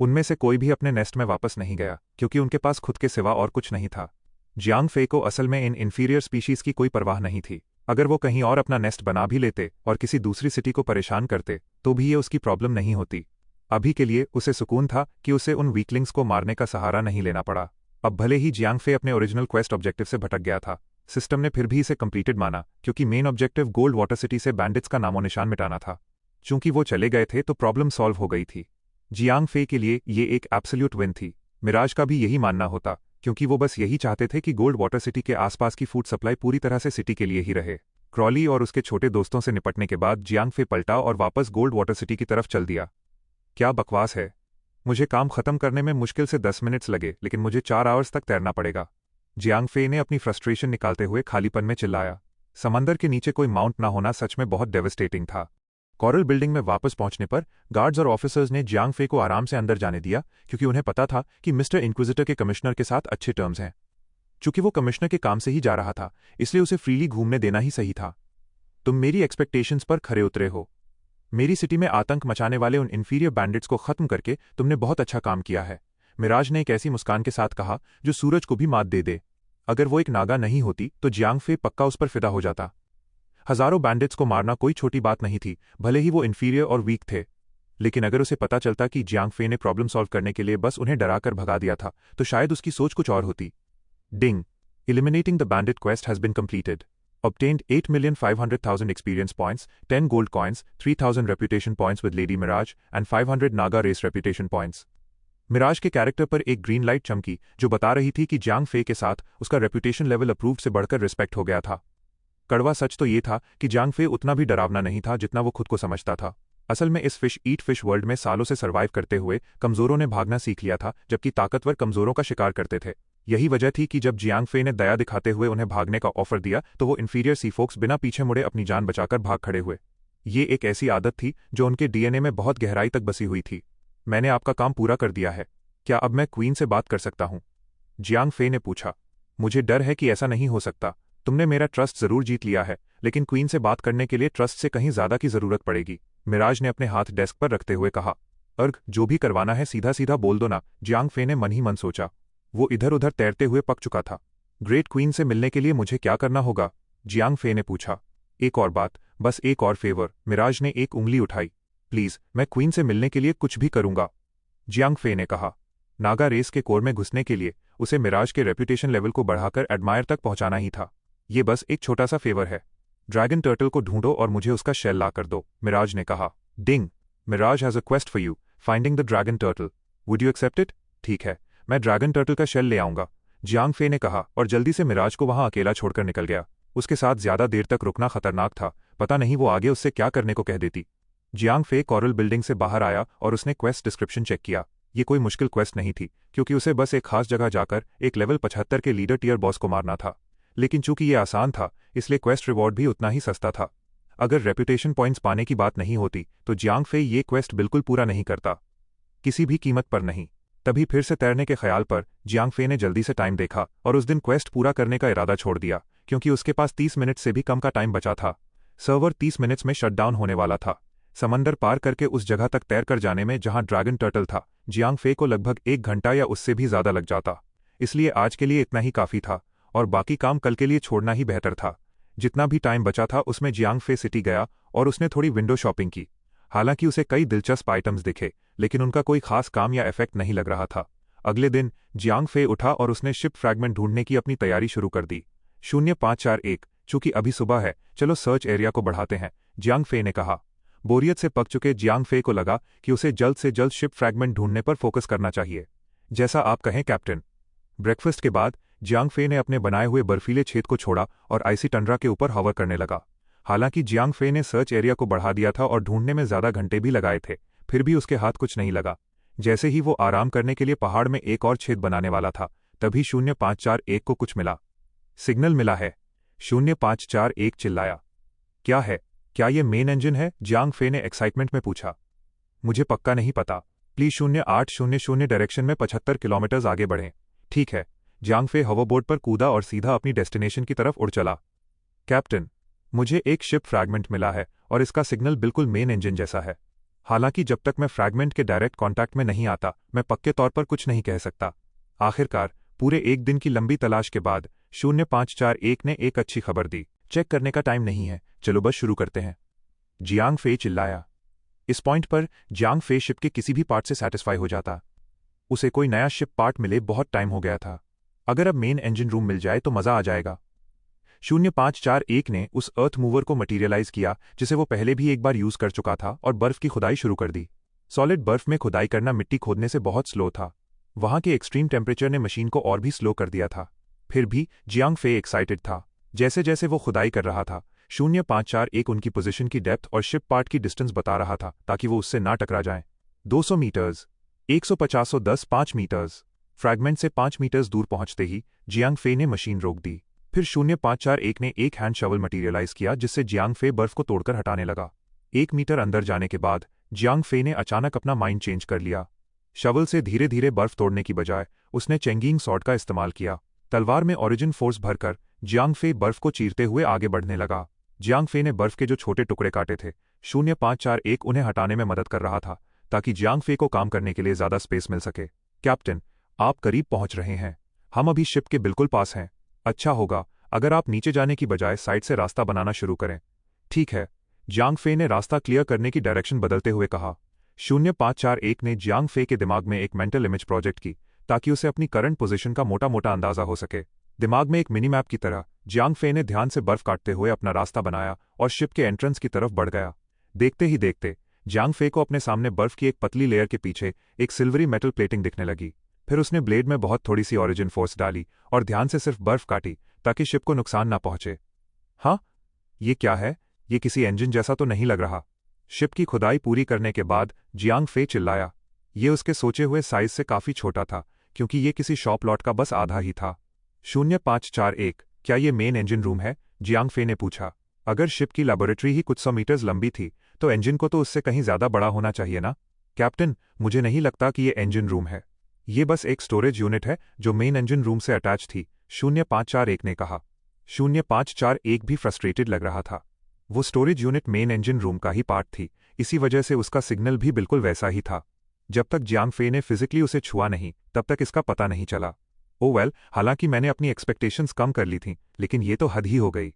Speaker 1: उनमें से कोई भी अपने नेस्ट में वापस नहीं गया क्योंकि उनके पास खुद के सिवा और कुछ नहीं था। जियांग फे को असल में इन इन्फीरियर स्पीशीज की कोई परवाह नहीं थी। अगर वो कहीं और अपना नेस्ट बना भी लेते और किसी दूसरी सिटी को परेशान करते तो भी ये उसकी प्रॉब्लम नहीं होती। अभी के लिए उसे सुकून था कि उसे उन वीकलिंग्स को मारने का सहारा नहीं लेना पड़ा। अब भले ही जियांग फे अपने ओरिजिनल क्वेस्ट ऑब्जेक्टिव से भटक गया था, सिस्टम ने फिर भी इसे कंप्लीटेड माना क्योंकि main objective gold water city से बैंडिट्स का नामो निशान मिटाना था। चूंकि वो चले गए थे तो प्रॉब्लम सॉल्व हो गई थी। जियांग फे के लिए ये एक एब्सोल्यूट विन थी। मिराज का भी यही मानना होता क्योंकि वो बस यही चाहते थे कि गोल्ड वाटर सिटी के आसपास की फूड सप्लाई पूरी तरह से सिटी के लिए ही रहे। क्रॉली और उसके छोटे दोस्तों से निपटने के बाद जियांग फे पलटा और वापस गोल्ड वाटर सिटी की तरफ चल दिया। क्या बकवास है। मुझे काम खत्म करने में मुश्किल से 10 मिनट्स लगे लेकिन मुझे 4 आवर्स तक तैरना पड़ेगा। जियांग फे ने अपनी फ्रस्ट्रेशन निकालते हुए खालीपन में चिल्लाया। समंदर के नीचे कोई माउंट ना होना सच में बहुत डेवस्टेटिंग था। कॉरल बिल्डिंग में वापस पहुंचने पर गार्ड्स और ऑफिसर्स ने जियांग फे को आराम से अंदर जाने दिया क्योंकि उन्हें पता था कि मिस्टर इंक्विजिटर के कमिश्नर के साथ अच्छे टर्म्स हैं। चूंकि वो कमिश्नर के काम से ही जा रहा था इसलिए उसे फ्रीली घूमने देना ही सही था। तुम मेरी एक्सपेक्टेशंस पर खरे उतरे हो। मेरी सिटी में आतंक मचाने वाले उन इन्फीरियर बैंडिट्स को खत्म करके तुमने बहुत अच्छा काम किया है, मिराज ने एक ऐसी मुस्कान के साथ कहा जो सूरज को भी मात दे दे। अगर वो एक नागा नहीं होती तो जियांग फे पक्का उस पर फिदा हो जाता। हजारों बैंडिट्स को मारना कोई छोटी बात नहीं थी, भले ही वो इन्फीरियर और वीक थे। लेकिन अगर उसे पता चलता कि जियांग फे ने प्रॉब्लम सॉल्व करने के लिए बस उन्हें डराकर भगा दिया था तो शायद उसकी सोच कुछ और होती। Ding, eliminating the bandit quest has been completed. Obtained 8,500,000 experience points, 10 gold coins, 3,000 reputation points with Lady Mirage, and 500 Naga race reputation points. Mirage के कैरेक्टर पर एक ग्रीन लाइट चमकी जो बता रही थी कि जियांग फे के साथ उसका रेपुटेशन लेवल अप्रूव्ड से बढ़कर रिस्पेक्ट हो गया था। कड़वा सच तो ये था कि जियांग फे उतना भी डरावना नहीं था जितना वो खुद को समझता था। असल में इस फिश ईट फिश वर्ल्ड में सालों से सर्वाइव करते हुए कमजोरों ने भागना सीख लिया था जबकि ताकतवर कमजोरों का शिकार करते थे। यही वजह थी कि जब जियांग फे ने दया दिखाते हुए उन्हें भागने का ऑफर दिया तो वो इन्फीरियर सीफोक्स बिना पीछे मुड़े अपनी जान बचाकर भाग खड़े हुए। ये एक ऐसी आदत थी जो उनके डीएनए में बहुत गहराई तक बसी हुई थी। मैंने आपका काम पूरा कर दिया है, क्या अब मैं क्वीन से बात कर सकता हूं? जियांग फे ने पूछा। मुझे डर है कि ऐसा नहीं हो सकता। तुमने मेरा ट्रस्ट जरूर जीत लिया है लेकिन क्वीन से बात करने के लिए ट्रस्ट से कहीं ज्यादा की जरूरत पड़ेगी, मिराज ने अपने हाथ डेस्क पर रखते हुए कहा। अर्ग, जो भी करवाना है सीधा सीधा बोल दो ना, जियांग फे ने मन ही मन सोचा। वो इधर उधर तैरते हुए पक चुका था। ग्रेट क्वीन से मिलने के लिए मुझे क्या करना होगा? जियांग फे ने पूछा। एक और बात, बस एक और फेवर, मिराज ने एक उंगली उठाई। प्लीज, मैं क्वीन से मिलने के लिए कुछ भी करूंगा, जियांग फे ने कहा। नागा रेस के कोर में घुसने के लिए उसे मिराज के रेपुटेशन लेवल को बढ़ाकर एडमायर तक पहुंचाना ही था। ये बस एक छोटा सा फेवर है। ड्रैगन टर्टल को ढूंढो और मुझे उसका शेल ला कर दो, मिराज ने कहा। Ding, Mirage has a quest for you, finding the dragon turtle. Would you accept it? ठीक है, मैं ड्रैगन टर्टल का शेल ले आऊंगा, जियांग फे ने कहा और जल्दी से मिराज को वहां अकेला छोड़कर निकल गया। उसके साथ ज्यादा देर तक रुकना खतरनाक था, पता नहीं वो आगे उससे क्या करने को कह देती। जियांग फे कॉरल बिल्डिंग से बाहर आया और उसने क्वेस्ट डिस्क्रिप्शन चेक किया। ये कोई मुश्किल क्वेस्ट नहीं थी, क्योंकि उसे बस एक खास जगह जाकर एक लेवल 75 के लीडर टियर बॉस को मारना था। लेकिन चूंकि ये आसान था, इसलिए क्वेस्ट रिवॉर्ड भी उतना ही सस्ता था। अगर रेपुटेशन पॉइंट्स पाने की बात नहीं होती तो जियांग फे ये क्वेस्ट बिल्कुल पूरा नहीं करता, किसी भी कीमत पर नहीं। तभी फिर से तैरने के ख्याल पर जियांग फे ने जल्दी से टाइम देखा और उस दिन क्वेस्ट पूरा करने का इरादा छोड़ दिया, क्योंकि उसके पास 30 मिनट से भी कम का टाइम बचा था। सर्वर 30 मिनट्स में शटडाउन होने वाला था। समंदर पार करके उस जगह तक तैर कर जाने में जहां ड्रैगन टर्टल था, जियांग फे को लगभग 1 घंटा या उससे भी ज्यादा लग जाता। इसलिए आज के लिए इतना ही काफी था और बाकी काम कल के लिए छोड़ना ही बेहतर था। जितना भी टाइम बचा था उसमें जियांग फे सिटी गया और उसने थोड़ी विंडो शॉपिंग की। हालांकि उसे कई दिलचस्प आइटम्स दिखे, लेकिन उनका कोई खास काम या इफेक्ट नहीं लग रहा था। अगले दिन जियांग फे उठा और उसने शिप फ्रैगमेंट ढूंढने की अपनी तैयारी शुरू कर दी। 0541, चूंकि अभी सुबह है, चलो सर्च एरिया को बढ़ाते हैं, जियांग फे ने कहा। बोरियत से पक चुके जियांग फे को लगा कि उसे जल्द से जल्द शिप फ्रैगमेंट ढूंढने पर फोकस करना चाहिए। जैसा आप कहें कैप्टन। ब्रेकफास्ट के बाद जियांग फे ने अपने बनाए हुए बर्फीले छेद को छोड़ा और आइसी टंड्रा के ऊपर हवर करने लगा। हालांकि जियांग फे ने सर्च एरिया को बढ़ा दिया था और ढूंढने में ज्यादा घंटे भी लगाए थे, फिर भी उसके हाथ कुछ नहीं लगा। जैसे ही वो आराम करने के लिए पहाड़ में एक और छेद बनाने वाला था, तभी 0541 को कुछ मिला। सिग्नल मिला है, 0541 चिल्लाया। क्या है? क्या ये मेन इंजन है? जियांग फे ने एक्साइटमेंट में पूछा। मुझे पक्का नहीं पता, प्लीज 0800 डायरेक्शन में 75 किलोमीटर आगे बढ़ें। ठीक है। जियांग फे होवरबोर्ड पर कूदा और सीधा अपनी डेस्टिनेशन की तरफ उड़ चला। कैप्टन, मुझे एक शिप फ्रैगमेंट मिला है और इसका सिग्नल बिल्कुल मेन इंजन जैसा है। हालांकि जब तक मैं फ्रैगमेंट के डायरेक्ट कांटेक्ट में नहीं आता, मैं पक्के तौर पर कुछ नहीं कह सकता। आखिरकार पूरे एक दिन की लंबी तलाश के बाद 0541 ने एक अच्छी खबर दी। चेक करने का टाइम नहीं है, चलो बस शुरू करते हैं, जियांग फे चिल्लाया। इस पॉइंट पर जियांग फे शिप के किसी भी पार्ट से सेटिस्फाई हो जाता। उसे कोई नया शिप पार्ट मिले बहुत टाइम हो गया था। अगर अब मेन इंजन रूम मिल जाए तो मजा आ जाएगा। 0541 ने उस अर्थ मूवर को मटीरियलाइज किया जिसे वो पहले भी एक बार यूज कर चुका था और बर्फ की खुदाई शुरू कर दी। सॉलिड बर्फ में खुदाई करना मिट्टी खोदने से बहुत स्लो था। वहां के एक्सट्रीम टेम्परेचर ने मशीन को और भी स्लो कर दिया था। फिर भी जियांग फे एक्साइटेड था। जैसे जैसे वो खुदाई कर रहा था, 0541 उनकी पोजीशन की डेप्थ और शिप पार्ट की डिस्टेंस बता रहा था, ताकि वो उससे ना टकरा जाएं। 200 मीटर्स, 150, 110, 5 मीटर्स। फ्रैगमेंट से 5 मीटर्स दूर पहुंचते ही जियांग फे ने मशीन रोक दी। फिर 0541 ने एक हैंड शवल मटीरियलाइज किया, जिससे जियांग फे बर्फ को तोड़कर हटाने लगा। 1 मीटर अंदर जाने के बाद जियांग फे ने अचानक अपना माइंड चेंज कर लिया। शवल से धीरे धीरे बर्फ तोड़ने की बजाय उसने चेंगिंग सॉर्ड का इस्तेमाल किया। तलवार में ओरिजिन फोर्स भरकर जियांग फे बर्फ को चीरते हुए आगे बढ़ने लगा। जियांग फे ने बर्फ के जो छोटे टुकड़े काटे थे, 0541 उन्हें हटाने में मदद कर रहा था, ताकि जियांग फे को काम करने के लिए ज्यादा स्पेस मिल सके। कैप्टन, आप करीब पहुंच रहे हैं। हम अभी शिप के बिल्कुल पास हैं। अच्छा होगा अगर आप नीचे जाने की बजाय साइड से रास्ता बनाना शुरू करें। ठीक है, जियांग फे ने रास्ता क्लियर करने की डायरेक्शन बदलते हुए कहा। 0541 ने जियांग फे के दिमाग में एक मेंटल इमेज प्रोजेक्ट की, ताकि उसे अपनी करंट पोजीशन का मोटा मोटा अंदाजा हो सके। दिमाग में एक मिनी मैप की तरह जियांग फे ने ध्यान से बर्फ काटते हुए अपना रास्ता बनाया और शिप के एंट्रेंस की तरफ बढ़ गया। देखते ही देखते जियांग फे को अपने सामने बर्फ की एक पतली लेयर के पीछे एक सिल्वरी मेटल प्लेटिंग दिखने लगी। फिर उसने ब्लेड में बहुत थोड़ी सी ओरिजिन फोर्स डाली और ध्यान से सिर्फ बर्फ काटी, ताकि शिप को नुकसान ना पहुंचे। हाँ, ये क्या है? ये किसी इंजन जैसा तो नहीं लग रहा। शिप की खुदाई पूरी करने के बाद जियांग फे चिल्लाया। ये उसके सोचे हुए साइज से काफी छोटा था, क्योंकि ये किसी शॉप लॉट का बस आधा ही था। 0541, क्या ये मेन इंजन रूम है? जियांग फे ने पूछा। अगर शिप की लैबोरेटरी ही कुछ 100 मीटर्स लंबी थी, तो इंजन को तो उससे कहीं ज्यादा बड़ा होना चाहिए ना? कैप्टन, मुझे नहीं लगता कि ये इंजन रूम है। ये बस एक स्टोरेज यूनिट है जो मेन इंजन रूम से अटैच थी, 0541 ने कहा। 0541 भी फ्रस्ट्रेटेड लग रहा था। वो storage unit main engine room का ही पार्ट थी, इसी वजह से उसका सिग्नल भी बिल्कुल वैसा ही था। जब तक जियांग फे ने फिजिकली उसे छुआ नहीं, तब तक इसका पता नहीं चला। ओ वेल, हालांकि मैंने अपनी एक्सपेक्टेशंस कम कर ली थीं, लेकिन ये तो हद ही हो गई।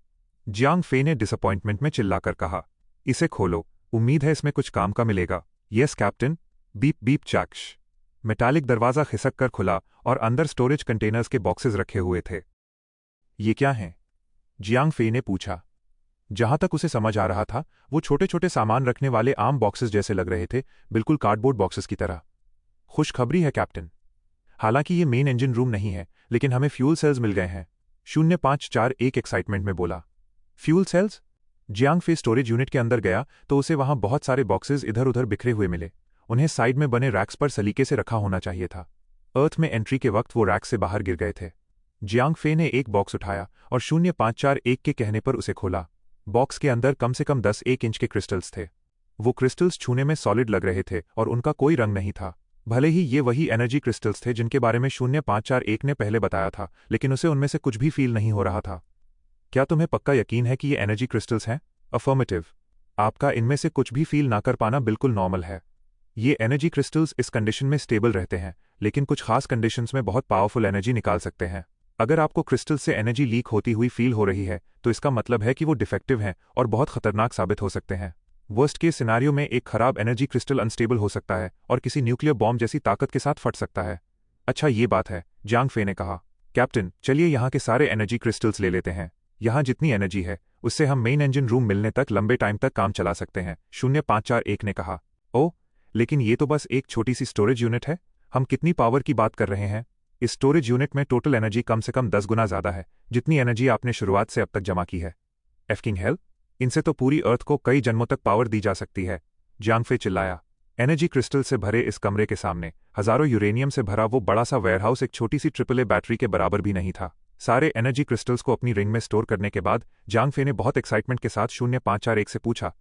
Speaker 1: जियांग फे ने डिसअपॉइंटमेंट में चिल्लाकर कहा। इसे खोलो, उम्मीद है इसमें कुछ काम का मिलेगा। Yes captain. बीप बीप चैक्श। मेटालिक दरवाजा खिसक कर खुला और अंदर स्टोरेज कंटेनर्स के बॉक्सेस रखे हुए थे। ये क्या हैं? जियांग फे ने पूछा। जहां तक उसे समझ आ रहा था, वो छोटे छोटे सामान रखने वाले आम बॉक्सेस जैसे लग रहे थे, बिल्कुल कार्डबोर्ड बॉक्सेस की तरह। खुशखबरी है कैप्टन। हालांकि ये मेन इंजन रूम नहीं है, लेकिन हमें फ्यूल सेल्स मिल गए हैं, 0541 एक्साइटमेंट में बोला। Fuel cells? जियांग फे स्टोरेज यूनिट के अंदर गया तो उसे वहां बहुत सारे बॉक्सेस इधर उधर बिखरे हुए मिले। उन्हें साइड में बने रैक्स पर सलीके से रखा होना चाहिए था। अर्थ में एंट्री के वक्त वो रैक से बाहर गिर गए थे। जियांग फे ने एक बॉक्स उठाया और 0541 के कहने पर उसे खोला। बॉक्स के अंदर कम से कम 10 इंच के क्रिस्टल्स थे। वो क्रिस्टल्स छूने में सॉलिड लग रहे थे और उनका कोई रंग नहीं था। भले ही ये वही एनर्जी क्रिस्टल्स थे जिनके बारे में 0541 ने पहले बताया था, लेकिन उसे उनमें से कुछ भी फील नहीं हो रहा था। क्या तुम्हें पक्का यकीन है कि ये एनर्जी क्रिस्टल्स हैं? अफर्मेटिव। आपका इनमें से कुछ भी फील ना कर पाना बिल्कुल नॉर्मल है। ये एनर्जी क्रिस्टल्स इस कंडीशन में स्टेबल रहते हैं, लेकिन कुछ खास कंडीशंस में बहुत पावरफुल एनर्जी निकाल सकते हैं। अगर आपको क्रिस्टल से एनर्जी लीक होती हुई फील हो रही है तो इसका मतलब है कि वो डिफेक्टिव हैं और बहुत खतरनाक साबित हो सकते हैं। वर्स्ट केस सिनारियो में एक खराब एनर्जी क्रिस्टल अनस्टेबल हो सकता है और किसी न्यूक्लियर बॉम्ब जैसी ताकत के साथ फट सकता है। अच्छा, ये बात है, जियांग फे ने कहा। कैप्टन, चलिए यहाँ के सारे एनर्जी क्रिस्टल्स ले लेते हैं। यहाँ जितनी एनर्जी है उससे हम मेन इंजन रूम मिलने तक लंबे टाइम तक काम चला सकते हैं, 0541 ने कहा। ओह, लेकिन ये तो बस एक छोटी सी स्टोरेज यूनिट है। हम कितनी पावर की बात कर रहे हैं? इस स्टोरेज यूनिट में टोटल एनर्जी कम से कम 10 गुना ज्यादा है जितनी एनर्जी आपने शुरुआत से अब तक जमा की है। एफकिंग हेल, इनसे तो पूरी अर्थ को कई जन्मों तक पावर दी जा सकती है, जियांग फे चिल्लाया। एनर्जी क्रिस्टल से भरे इस कमरे के सामने हजारों यूरेनियम से भरा वो बड़ा सा वेयरहाउस एक छोटी सी AAA बैटरी के बराबर भी नहीं था। सारे एनर्जी क्रिस्टल्स को अपनी रिंग में स्टोर करने के बाद जियांग फे ने बहुत एक्साइटमेंट के साथ 0541 से पूछा,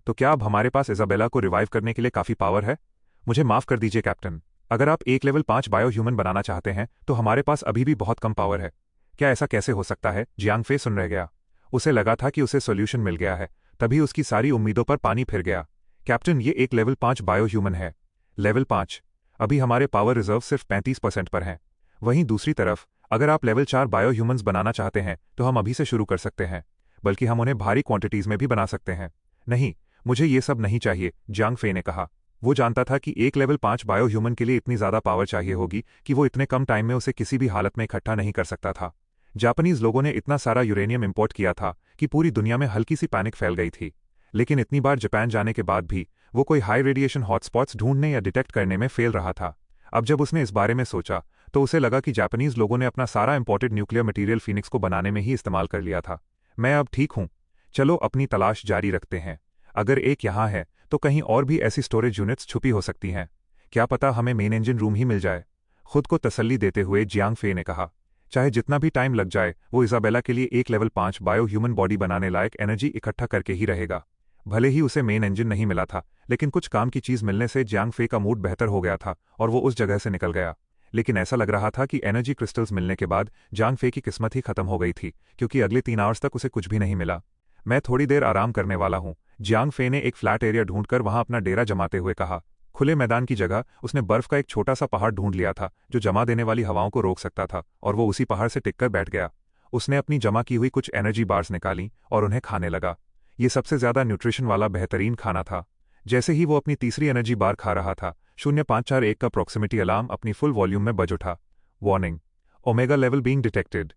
Speaker 1: तो क्या अब हमारे पास इजाबेला को रिवाइव करने के लिए काफी पावर है? मुझे माफ कर दीजिए कैप्टन, अगर आप एक लेवल 5 बायो ह्यूमन बनाना चाहते हैं तो हमारे पास अभी भी बहुत कम पावर है। क्या ऐसा कैसे हो सकता है? जियांग फे सुन रह गया। उसे लगा था कि उसे सॉल्यूशन मिल गया है, तभी उसकी सारी उम्मीदों पर पानी फिर गया। कैप्टन, ये एक लेवल 5 बायो ह्यूमन है। लेवल 5? अभी हमारे पावर रिजर्व सिर्फ 35% पर हैं। वहीं दूसरी तरफ अगर आप लेवल 4 बायो ह्यूमन्स बनाना चाहते हैं तो हम अभी से शुरू कर सकते हैं, बल्कि हम उन्हें भारी क्वांटिटीज में भी बना सकते हैं। नहीं, मुझे ये सब नहीं चाहिए, जियांग फे ने कहा। वो जानता था कि एक लेवल 5 बायो ह्यूमन के लिए इतनी ज्यादा पावर चाहिए होगी कि वो इतने कम टाइम में उसे किसी भी हालत में इकट्ठा नहीं कर सकता था। जापानीज लोगों ने इतना सारा यूरेनियम इंपोर्ट किया था कि पूरी दुनिया में हल्की सी पैनिक फैल गई थी। लेकिन इतनी बार जापान जाने के बाद भी वो कोई हाई रेडिएशन हॉटस्पॉट्स ढूंढने या डिटेक्ट करने में फेल रहा था। अब जब उसने इस बारे में सोचा तो उसे लगा कि जापानीज लोगों ने अपना सारा इंपोर्टेड न्यूक्लियर मटेरियल फीनिक्स को बनाने में ही इस्तेमाल कर लिया था। मैं अब ठीक हूं, चलो अपनी तलाश जारी रखते हैं। अगर एक यहाँ है तो कहीं और भी ऐसी स्टोरेज यूनिट्स छुपी हो सकती हैं। क्या पता हमें मेन इंजन रूम ही मिल जाए। खुद को तसल्ली देते हुए जियांग फे ने कहा। चाहे जितना भी टाइम लग जाए वो इजाबेला के लिए एक लेवल 5 बायो ह्यूमन बॉडी बनाने लायक एनर्जी इकट्ठा करके ही रहेगा। भले ही उसे मेन इंजन नहीं मिला था, लेकिन कुछ काम की चीज मिलने से जियांग फे का मूड बेहतर हो गया था और वो उस जगह से निकल गया। लेकिन ऐसा लग रहा था कि एनर्जी क्रिस्टल्स मिलने के बाद जियांग फे की किस्मत ही खत्म हो गई थी, क्योंकि अगले 3 आवर्स तक उसे कुछ भी नहीं मिला। मैं थोड़ी देर आराम करने वाला हूं, जियांग फे ने एक फ्लैट एरिया ढूंढकर वहां अपना डेरा जमाते हुए कहा। खुले मैदान की जगह उसने बर्फ का एक छोटा सा पहाड़ ढूंढ लिया था जो जमा देने वाली हवाओं को रोक सकता था, और वो उसी पहाड़ से टिककर बैठ गया। उसने अपनी जमा की हुई कुछ एनर्जी बार्स निकाली और उन्हें खाने लगा। ये सबसे ज्यादा न्यूट्रिशन वाला बेहतरीन खाना था। जैसे ही वो अपनी तीसरी एनर्जी बार खा रहा था, 0541 का प्रॉक्सिमिटी अलार्म अपनी फुल वॉल्यूम में बज उठा। Warning, omega level being detected.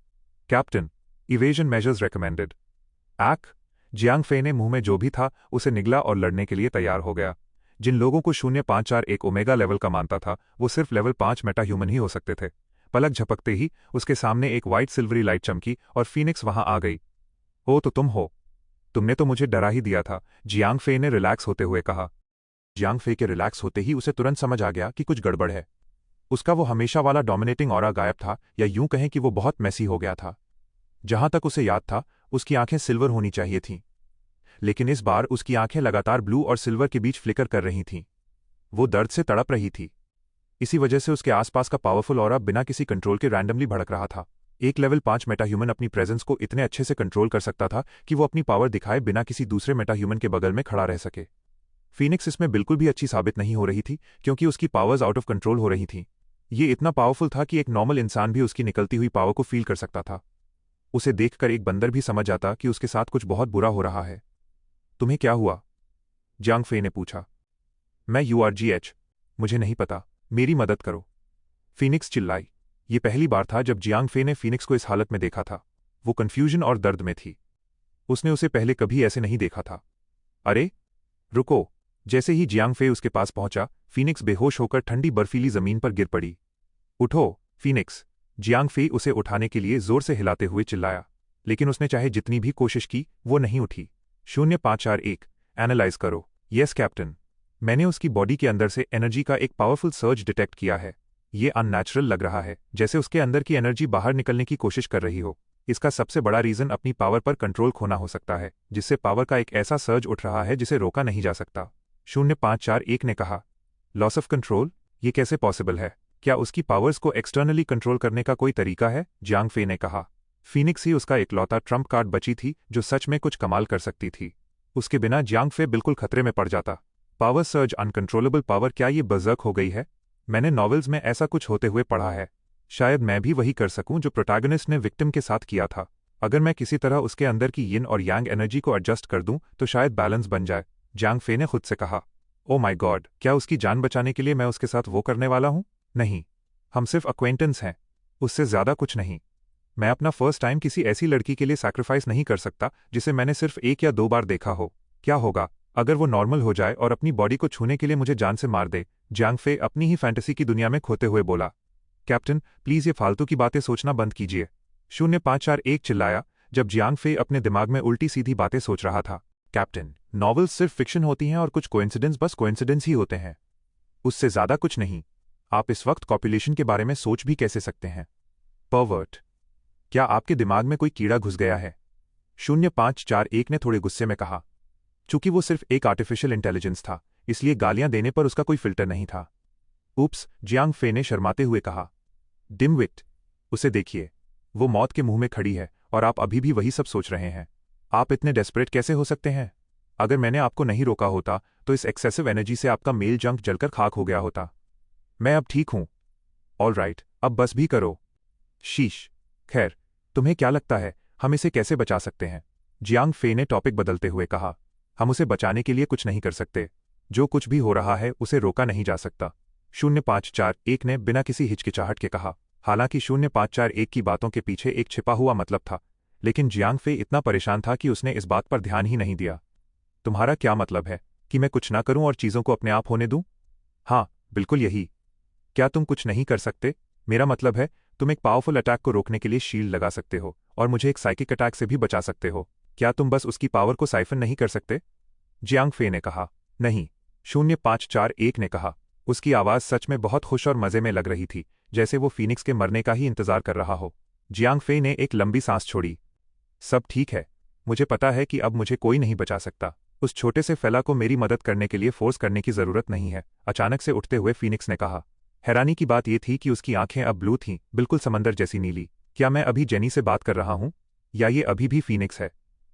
Speaker 1: Captain, evasion measures recommended. Jiang Fei ने मुंह में जो भी था उसे निगला और लड़ने के लिए तैयार हो गया। जिन लोगों को 0541 ओमेगा लेवल का मानता था वो सिर्फ लेवल 5 मेटा ह्यूमन ही हो सकते थे। पलक झपकते ही उसके सामने एक वाइट सिल्वरी लाइट चमकी और फीनिक्स वहां आ गई। ओ, तो तुम हो। तुमने तो मुझे डरा ही दिया था, जियांग फे ने रिलैक्स होते हुए कहा। जियांग फे के रिलैक्स होते ही उसे तुरंत समझ आ गया कि कुछ गड़बड़ है। उसका वो हमेशा वाला डोमिनेटिंग ऑरा गायब था, या यूं कहें कि वो बहुत मैसी हो गया था। जहां तक उसे याद था उसकी आंखें सिल्वर होनी चाहिए थीं, लेकिन इस बार उसकी आंखें लगातार ब्लू और सिल्वर के बीच फ्लिकर कर रही थीं। वो दर्द से तड़प रही थी। इसी वजह से उसके आसपास का पावरफुल ऑरा बिना किसी कंट्रोल के रैंडमली भड़क रहा था। एक लेवल 5 मेटा ह्यूमन अपनी प्रेजेंस को इतने अच्छे से कंट्रोल कर सकता था कि वो अपनी पावर दिखाए बिना किसी दूसरे मेटा ह्यूमन के बगल में खड़ा रह सके। फीनिक्स इसमें बिल्कुल भी अच्छी साबित नहीं हो रही थी, क्योंकि उसकी पावर्स आउट ऑफ कंट्रोल हो रही थीं। ये इतना पावरफुल था कि एक नॉर्मल इंसान भी उसकी निकलती हुई पावर को फील कर सकता था। उसे देखकर एक बंदर भी समझ जाता कि उसके साथ कुछ बहुत बुरा हो रहा है। तुम्हें क्या हुआ? जियांग फे ने पूछा। मैं URGH, मुझे नहीं पता, मेरी मदद करो, फीनिक्स चिल्लाई। ये पहली बार था जब जियांग फे ने फीनिक्स को इस हालत में देखा था। वो कंफ्यूजन और दर्द में थी। उसने उसे पहले कभी ऐसे नहीं देखा था। अरे रुको! जैसे ही जियांग फे उसके पास पहुंचा, फीनिक्स बेहोश होकर ठंडी बर्फीली जमीन पर गिर पड़ी। उठो फीनिक्स, जियांग फे उसे उठाने के लिए जोर से हिलाते हुए चिल्लाया, लेकिन उसने चाहे जितनी भी कोशिश की वो नहीं उठी। 0541 एनालाइज करो। Yes captain. मैंने उसकी बॉडी के अंदर से एनर्जी का एक पावरफुल सर्ज डिटेक्ट किया है। ये अननेचुरल लग रहा है, जैसे उसके अंदर की एनर्जी बाहर निकलने की कोशिश कर रही हो। इसका सबसे बड़ा रीजन अपनी पावर पर कंट्रोल खोना हो सकता है, जिससे पावर का एक ऐसा सर्ज उठ रहा है जिसे रोका नहीं जा सकता। 0541 ने कहा, लॉस ऑफ कंट्रोल? ये कैसे पॉसिबल है? क्या उसकी पावर्स को एक्सटर्नली कंट्रोल करने का कोई तरीका है? जियांग फे ने कहा। फीनिक्स ही उसका इकलौता ट्रम्प कार्ड बची थी जो सच में कुछ कमाल कर सकती थी। उसके बिना जियांग फे बिल्कुल खतरे में पड़ जाता। पावर सर्ज, अनकंट्रोलेबल पावर, क्या ये बर्जर्क हो गई है? मैंने नॉवेल्स में ऐसा कुछ होते हुए पढ़ा है। शायद मैं भी वही कर सकूं जो प्रोटैगनिस्ट ने विक्टिम के साथ किया था। अगर मैं किसी तरह उसके अंदर की यिन और यांग एनर्जी को एडजस्ट कर दूं तो शायद बैलेंस बन जाए। जियांग फे ने खुद से कहा। ओ माय गॉड, क्या उसकी जान बचाने के लिए मैं उसके साथ वो करने वाला हूं? नहीं, हम सिर्फ अक्वेंटेंस हैं, उससे ज्यादा कुछ नहीं। मैं अपना फर्स्ट टाइम किसी ऐसी लड़की के लिए सैक्रिफाइस नहीं कर सकता जिसे मैंने सिर्फ 1 या 2 बार देखा हो। क्या होगा अगर वो नॉर्मल हो जाए और अपनी बॉडी को छूने के लिए मुझे जान से मार दे? जियांग फे अपनी ही फैंटेसी की दुनिया में खोते हुए बोला। कैप्टन, प्लीज ये फालतू की बातें सोचना बंद कीजिए। 0541 चिल्लाया जब जियांग फे अपने दिमाग में उल्टी सीधी बातें सोच रहा था। कैप्टन, नॉवेल्स सिर्फ फिक्शन होती हैं और कुछ कोइंसिडेंस बस कोइंसिडेंस ही होते हैं, उससे ज्यादा कुछ नहीं। आप इस वक्त कॉपुलेशन के बारे में सोच भी कैसे सकते हैं? परवर्ट, क्या आपके दिमाग में कोई कीड़ा घुस गया है? 0541 ने थोड़े गुस्से में कहा। चूंकि वो सिर्फ एक आर्टिफिशियल इंटेलिजेंस था, इसलिए गालियां देने पर उसका कोई फिल्टर नहीं था। ऊप्स, जियांग फे ने शर्माते हुए कहा। डिमविट, उसे देखिए, वो मौत के मुंह में खड़ी है और आप अभी भी वही सब सोच रहे हैं। आप इतने डेस्परेट कैसे हो सकते हैं? अगर मैंने आपको नहीं रोका होता तो इस एक्सेसिव एनर्जी से आपका मेल जंक जलकर खाक हो गया होता। मैं अब ठीक हूं। ऑल राइट, अब बस भी करो। शीश, खैर, तुम्हें क्या लगता है हम इसे कैसे बचा सकते हैं? जियांग फे ने टॉपिक बदलते हुए कहा। हम उसे बचाने के लिए कुछ नहीं कर सकते। जो कुछ भी हो रहा है उसे रोका नहीं जा सकता। 0541 ने बिना किसी हिचकिचाहट के कहा। हालांकि 0541 की बातों के पीछे एक छिपा हुआ मतलब था, लेकिन जियांग फे इतना परेशान था कि उसने इस बात पर ध्यान ही नहीं दिया। तुम्हारा क्या मतलब है कि मैं कुछ ना करूं और चीजों को अपने आप होने दूं? हाँ, बिल्कुल यही। क्या तुम कुछ नहीं कर सकते? मेरा मतलब है, तुम एक पावरफुल अटैक को रोकने के लिए शील्ड लगा सकते हो और मुझे एक साइकिक अटैक से भी बचा सकते हो। क्या तुम बस उसकी पावर को साइफन नहीं कर सकते? जियांग फे ने कहा। नहीं, 0541 ने कहा। उसकी आवाज सच में बहुत खुश और मजे में लग रही थी, जैसे वो फीनिक्स के मरने का ही इंतजार कर रहा हो। जियांग फे ने एक लंबी सांस छोड़ी। सब ठीक है, मुझे पता है कि अब मुझे कोई नहीं बचा सकता। उस छोटे से फैला को मेरी मदद करने के लिए फोर्स करने की जरूरत नहीं है, अचानक से उठते हुए फीनिक्स ने कहा। हैरानी की बात यह थी कि उसकी आंखें अब ब्लू थीं, बिल्कुल समंदर जैसी नीली। क्या मैं अभी जेनी से बात कर रहा हूं, या ये अभी भी फीनिक्स है?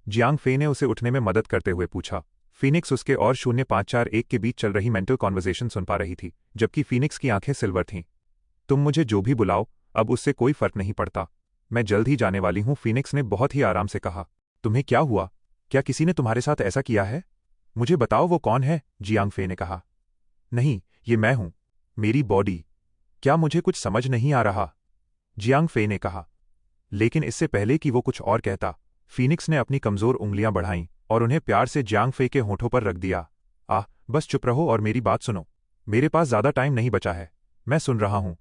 Speaker 1: जियांग फे ने उसे उठने में मदद करते हुए पूछा। फीनिक्स उसके और 0541 के बीच चल रही मेंटल कॉन्वर्सेशन सुन पा रही थी, जबकि फीनिक्स की आंखें सिल्वर थीं। तुम मुझे जो भी बुलाओ, अब उससे कोई फर्क नहीं पड़ता। मैं जल्द ही जाने वाली हूं, फीनिक्स ने बहुत ही आराम से कहा। तुम्हें क्या हुआ? क्या किसी ने तुम्हारे साथ ऐसा किया है? मुझे बताओ वो कौन है? जियांग फे ने कहा। नहीं, ये मैं हूं, मेरी बॉडी। क्या मुझे कुछ समझ नहीं आ रहा? जियांग फे ने कहा। लेकिन इससे पहले कि वो कुछ और कहता, फीनिक्स ने अपनी कमजोर उंगलियां बढ़ाईं और उन्हें प्यार से जियांग फे के होठों पर रख दिया। बस चुप रहो और मेरी बात सुनो। मेरे पास ज्यादा टाइम नहीं बचा है। मैं सुन रहा हूं।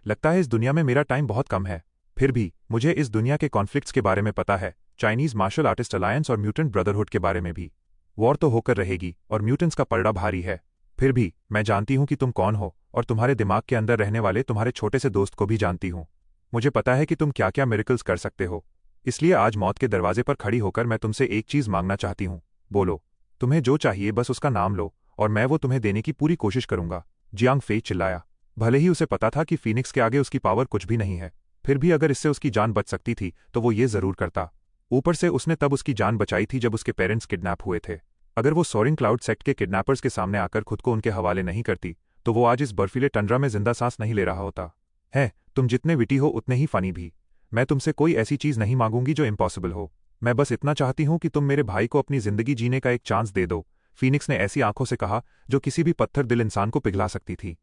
Speaker 1: लगता है इस दुनिया में मेरा टाइम बहुत कम है। फिर भी मुझे इस दुनिया के कॉन्फ्लिक्ट्स के बारे में पता है, चाइनीज मार्शल आर्टिस्ट अलायंस और म्यूटेंट ब्रदरहुड के बारे में भी। वॉर तो होकर रहेगी और म्यूटेंट्स का पलड़ा भारी है। फिर भी मैं जानती हूं कि तुम कौन हो और तुम्हारे दिमाग के अंदर रहने वाले तुम्हारे छोटे से दोस्त को भी जानती हूं। मुझे पता है कि तुम क्या क्या मिरेकल्स कर सकते हो। इसलिए आज मौत के दरवाजे पर खड़ी होकर मैं तुमसे एक चीज मांगना चाहती हूं। बोलो, तुम्हें जो चाहिए बस उसका नाम लो और मैं वो तुम्हें देने की पूरी कोशिश करूंगा। जियांग फे चिल्लाया। भले ही उसे पता था कि फीनिक्स के आगे उसकी पावर कुछ भी नहीं है, फिर भी अगर इससे उसकी जान बच सकती थी तो वो ये जरूर करता। ऊपर से उसने तब उसकी जान बचाई थी जब उसके पेरेंट्स किडनैप हुए थे। अगर वो सोरिंग क्लाउड सेक्ट के किडनैपर्स के सामने आकर खुद को उनके हवाले नहीं करती तो वो आज इस बर्फीले टंड्रा में जिंदा सांस नहीं ले रहा होता। है, तुम जितने विटी हो उतने ही फनी भी। मैं तुमसे कोई ऐसी चीज नहीं मांगूंगी जो इम्पॉसिबल हो। मैं बस इतना चाहती हूं कि तुम मेरे भाई को अपनी जिंदगी जीने का एक चांस दे दो। फीनिक्स ने ऐसी आंखों से कहा जो किसी भी पत्थर दिल इंसान को पिघला सकती थी।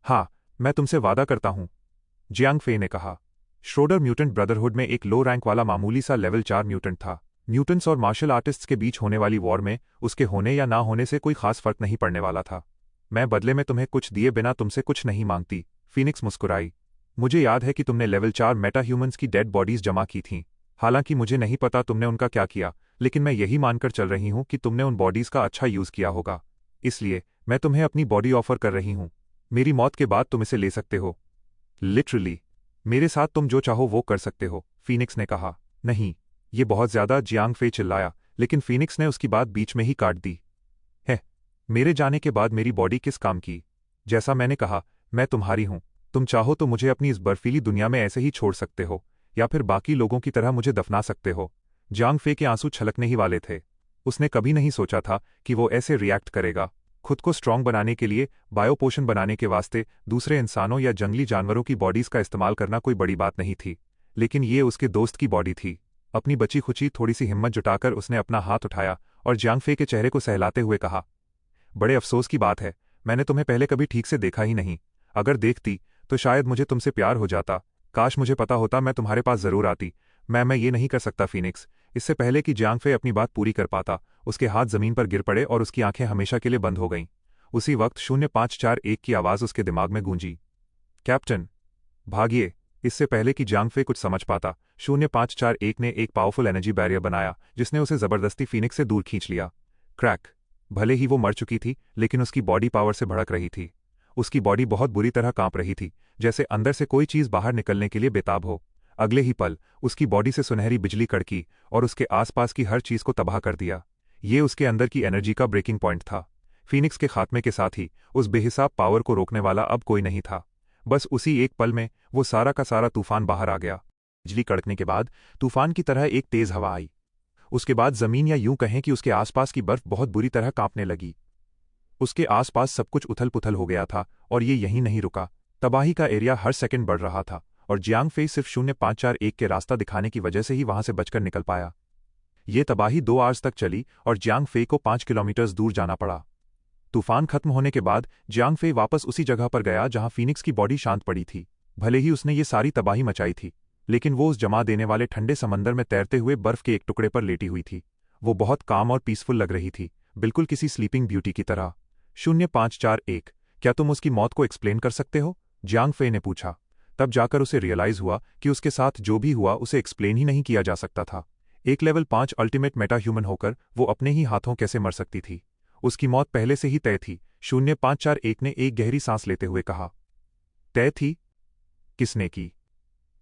Speaker 1: हाँ, मैं तुमसे वादा करता हूं, जियांग फे ने कहा। श्रोडर म्यूटेंट ब्रदरहुड में एक लो रैंक वाला मामूली सा लेवल 4 म्यूटेंट था। म्यूटेंट्स और मार्शल आर्टिस्ट्स के बीच होने वाली वॉर में उसके होने या ना होने से कोई खास फर्क नहीं पड़ने वाला था। मैं बदले में तुम्हें कुछ दिए बिना तुमसे कुछ नहीं मांगती। फीनिक्स मुस्कुराई। मुझे याद है कि तुमने लेवल 4 मेटा ह्यूमंस की डेड बॉडीज जमा की थीं। हालांकि मुझे नहीं पता तुमने उनका क्या किया, लेकिन मैं यही मानकर चल रही हूं कि तुमने उन बॉडीज का अच्छा यूज किया होगा। इसलिए मैं तुम्हें अपनी बॉडी ऑफर कर रही हूं। मेरी मौत के बाद तुम इसे ले सकते हो। लिटरली मेरे साथ तुम जो चाहो वो कर सकते हो, फीनिक्स ने कहा। नहीं, ये बहुत ज्यादा, जियांग फे चिल्लाया, लेकिन फीनिक्स ने उसकी बात बीच में ही काट दी। है, मेरे जाने के बाद मेरी बॉडी किस काम की? जैसा मैंने कहा, मैं तुम्हारी हूं। तुम चाहो तो मुझे अपनी इस बर्फीली दुनिया में ऐसे ही छोड़ सकते हो, या फिर बाकी लोगों की तरह मुझे दफना सकते हो। जियांग फे के आंसू छलकने ही वाले थे। उसने कभी नहीं सोचा था कि वो ऐसे रिएक्ट करेगा। खुद को स्ट्रांग बनाने के लिए, बायो पोशन बनाने के वास्ते दूसरे इंसानों या जंगली जानवरों की बॉडीज का इस्तेमाल करना कोई बड़ी बात नहीं थी, लेकिन ये उसके दोस्त की बॉडी थी। अपनी बची खुची थोड़ी सी हिम्मत जुटाकर उसने अपना हाथ उठाया और जियांग फे के चेहरे को सहलाते हुए कहा, बड़े अफसोस की बात है, मैंने तुम्हें पहले कभी ठीक से देखा ही नहीं। अगर देखती तो शायद मुझे तुमसे प्यार हो जाता। काश मुझे पता होता, मैं तुम्हारे पास जरूर आती। मैं ये नहीं कर सकता फीनिक्स। इससे पहले कि जियांग फे अपनी बात पूरी कर पाता, उसके हाथ जमीन पर गिर पड़े और उसकी आंखें हमेशा के लिए बंद हो गईं। उसी वक्त 0541 की आवाज उसके दिमाग में गूंजी, कैप्टन, भागिए। इससे पहले कि जियांग फे कुछ समझ पाता, 0541 ने एक पावरफुल एनर्जी बैरियर बनाया, जिसने उसे जबरदस्ती फीनिक्स से दूर खींच लिया। क्रैक। भले ही वो मर चुकी थी, लेकिन उसकी बॉडी पावर से भड़क रही थी। उसकी बॉडी बहुत बुरी तरह कांप रही थी, जैसे अंदर से कोई चीज बाहर निकलने के लिए बेताब हो। अगले ही पल उसकी बॉडी से सुनहरी बिजली कड़की और उसके आसपास की हर चीज को तबाह कर दिया। ये उसके अंदर की एनर्जी का ब्रेकिंग पॉइंट था। फीनिक्स के खात्मे के साथ ही उस बेहिसाब पावर को रोकने वाला अब कोई नहीं था। बस उसी एक पल में वो सारा का सारा तूफान बाहर आ गया। बिजली कड़कने के बाद तूफान की तरह एक तेज हवा आई। उसके बाद जमीन, या यूं कहें कि उसके आसपास की बर्फ बहुत बुरी तरह कांपने लगी। उसके आसपास सब कुछ उथल पुथल हो गया था, और ये यहीं नहीं रुका। तबाही का एरिया हर सेकंड बढ़ रहा था, और जियांग फे सिर्फ 0541 के रास्ता दिखाने की वजह से ही वहां से बचकर निकल पाया। ये तबाही 2 आवर्स तक चली और जियांग फे को 5 किलोमीटर दूर जाना पड़ा। तूफान खत्म होने के बाद जियांग फे वापस उसी जगह पर गया जहां फीनिक्स की बॉडी शांत पड़ी थी। भले ही उसने ये सारी तबाही मचाई थी, लेकिन वो उस जमा देने वाले ठंडे समंदर में तैरते हुए बर्फ के एक टुकड़े पर लेटी हुई थी। वो बहुत काम और पीसफुल लग रही थी, बिल्कुल किसी स्लीपिंग ब्यूटी की तरह। 0541, क्या तुम उसकी मौत को एक्सप्लेन कर सकते हो? जियांग फे ने पूछा। तब जाकर उसे रियलाइज हुआ कि उसके साथ जो भी हुआ उसे एक्सप्लेन ही नहीं किया जा सकता था। एक लेवल 5 अल्टीमेट मेटा ह्यूमन होकर वो अपने ही हाथों कैसे मर सकती थी? उसकी मौत पहले से ही तय थी। 0541 ने एक गहरी सांस लेते हुए कहा। तय थी? किसने की?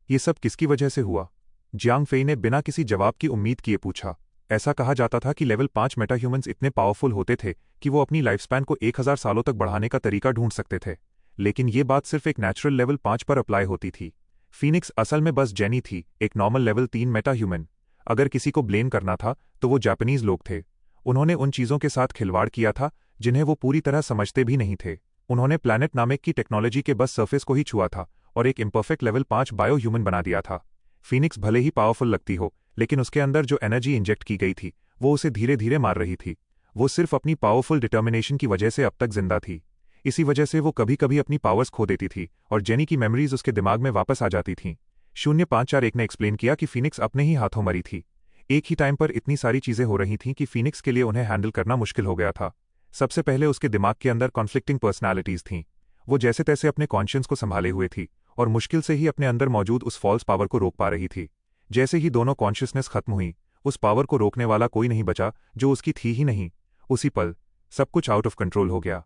Speaker 1: ये सब किसकी वजह से हुआ? जियांग फे ने बिना किसी जवाब की उम्मीद किए पूछा। ऐसा कहा जाता था कि लेवल 5 मेटा ह्यूमंस इतने पावरफुल होते थे कि वो अपनी लाइफ स्पैन को 1000 सालों तक बढ़ाने का तरीका ढूंढ सकते थे, लेकिन ये बात सिर्फ एक नेचुरल लेवल 5 पर अप्लाई होती थी। फीनिक्स असल में बस जेनी थी, एक नॉर्मल लेवल 3 मेटा ह्यूमन। अगर किसी को ब्लेम करना था तो वो जापानीज लोग थे। उन्होंने उन चीजों के साथ खिलवाड़ किया था जिन्हें वो पूरी तरह समझते भी नहीं थे। उन्होंने प्लैनेट नामेक की टेक्नोलॉजी के बस सरफेस को ही छुआ था और एक इम्परफेक्ट लेवल 5 बायो ह्यूमन बना दिया था। फीनिक्स भले ही पावरफुल लगती हो, लेकिन उसके अंदर जो एनर्जी इंजेक्ट की गई थी वो उसे धीरे धीरे मार रही थी। वो सिर्फ अपनी पावरफुल डिटर्मिनेशन की वजह से अब तक जिंदा थी। इसी वजह से वो कभी कभी अपनी पावर्स खो देती थी और जेनी की मेमोरीज उसके दिमाग में वापस आ जाती थीं। 0541 ने एक्सप्लेन किया कि फीनिक्स अपने ही हाथों मरी थी। एक ही टाइम पर इतनी सारी चीजें हो रही थीं कि फीनिक्स के लिए उन्हें हैंडल करना मुश्किल हो गया था। सबसे पहले उसके दिमाग के अंदर कॉन्फ्लिक्टिंग पर्सनालिटीज थीं। वो जैसे तैसे अपने कॉन्शियंस को संभाले हुए थी और मुश्किल से ही अपने अंदर मौजूद उस फॉल्स पावर को रोक पा रही थी। जैसे ही दोनों कॉन्शियसनेस खत्म हुई, उस पावर को रोकने वाला कोई नहीं बचा जो उसकी थी ही नहीं। उसी पल सब कुछ आउट ऑफ कंट्रोल हो गया।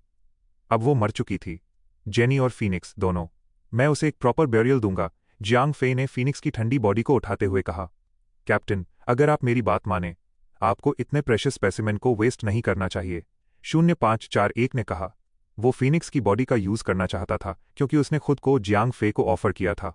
Speaker 1: अब वो मर चुकी थी, जेनी और फीनिक्स दोनों। मैं उसे एक प्रॉपर बेरियल दूंगा, जियांग फे ने फीनिक्स की ठंडी बॉडी को उठाते हुए कहा। कैप्टन, अगर आप मेरी बात माने, आपको इतने प्रेशियस स्पेसिमेन को वेस्ट नहीं करना चाहिए, 0541 ने कहा। वो फीनिक्स की बॉडी का यूज करना चाहता था क्योंकि उसने खुद को जियांग फे को ऑफर किया था।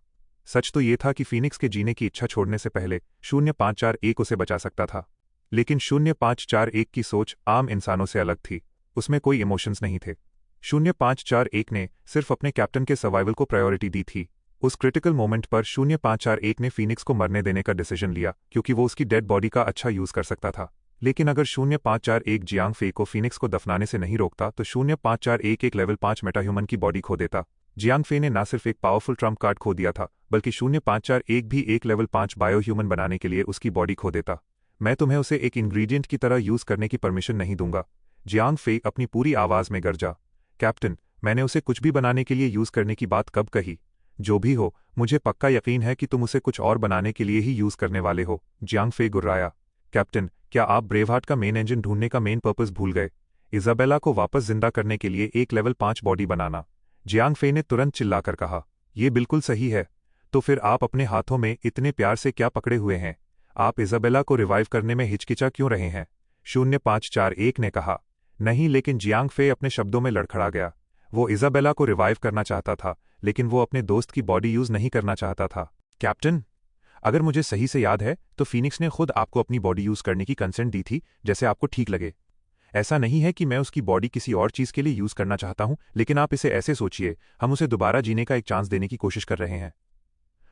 Speaker 1: सच तो ये था कि फीनिक्स के जीने की इच्छा छोड़ने से पहले 0541 उसे बचा सकता था, लेकिन 0541 की सोच आम इंसानों से अलग थी। उसमें कोई इमोशंस नहीं थे। 0541 ने सिर्फ अपने कैप्टन के सर्वाइवल को प्रायोरिटी दी थी। उस क्रिटिकल मोमेंट पर 0541 ने फीनिक्स को मरने देने का डिसीजन लिया क्योंकि वो उसकी डेड बॉडी का अच्छा यूज कर सकता था। लेकिन अगर 0541 जियांग फे को फीनिक्स को दफनाने से नहीं रोकता तो 0541 एक लेवल 5 मेटाह्यूमन की बॉडी खो देता। जियांग फे ने न सिर्फ एक पावरफुल ट्रम्प कार्ड खो दिया था, बल्कि 0541 भी एक लेवल 5 बायो ह्यूमन बनाने के लिए उसकी बॉडी खो देता। मैं तुम्हें उसे एक इंग्रेडिएंट की तरह यूज करने की परमिशन नहीं दूंगा, जियांग फे अपनी पूरी आवाज में गरजा। कैप्टन, मैंने उसे कुछ भी बनाने के लिए यूज करने की बात कब कही? जो भी हो, मुझे पक्का यकीन है कि तुम उसे कुछ और बनाने के लिए ही यूज करने वाले हो, जियांग फे गुर्राया। कैप्टन, क्या आप ब्रेवहार्ट का मेन इंजन ढूंढने का मेन पर्पस भूल गए? इजाबेला को वापस जिंदा करने के लिए एक लेवल 5 बॉडी बनाना, जियांग फे ने तुरंत चिल्लाकर कहा। ये बिल्कुल सही है। तो फिर आप अपने हाथों में इतने प्यार से क्या पकड़े हुए हैं? आप इजाबेला को रिवाइव करने में हिचकिचा क्यों रहे हैं? 0541 ने कहा। नहीं, लेकिन जियांग फे अपने शब्दों में लड़खड़ा गया। वो इजाबेला को रिवाइव करना चाहता था, लेकिन वो अपने दोस्त की बॉडी यूज नहीं करना चाहता था। कैप्टन, अगर मुझे सही से याद है तो फीनिक्स ने खुद आपको अपनी बॉडी यूज करने की कंसेंट दी थी, जैसे आपको ठीक लगे। ऐसा नहीं है कि मैं उसकी बॉडी किसी और चीज के लिए यूज करना चाहता हूं, लेकिन आप इसे ऐसे सोचिए, हम उसे दोबारा जीने का एक चांस देने की कोशिश कर रहे हैं,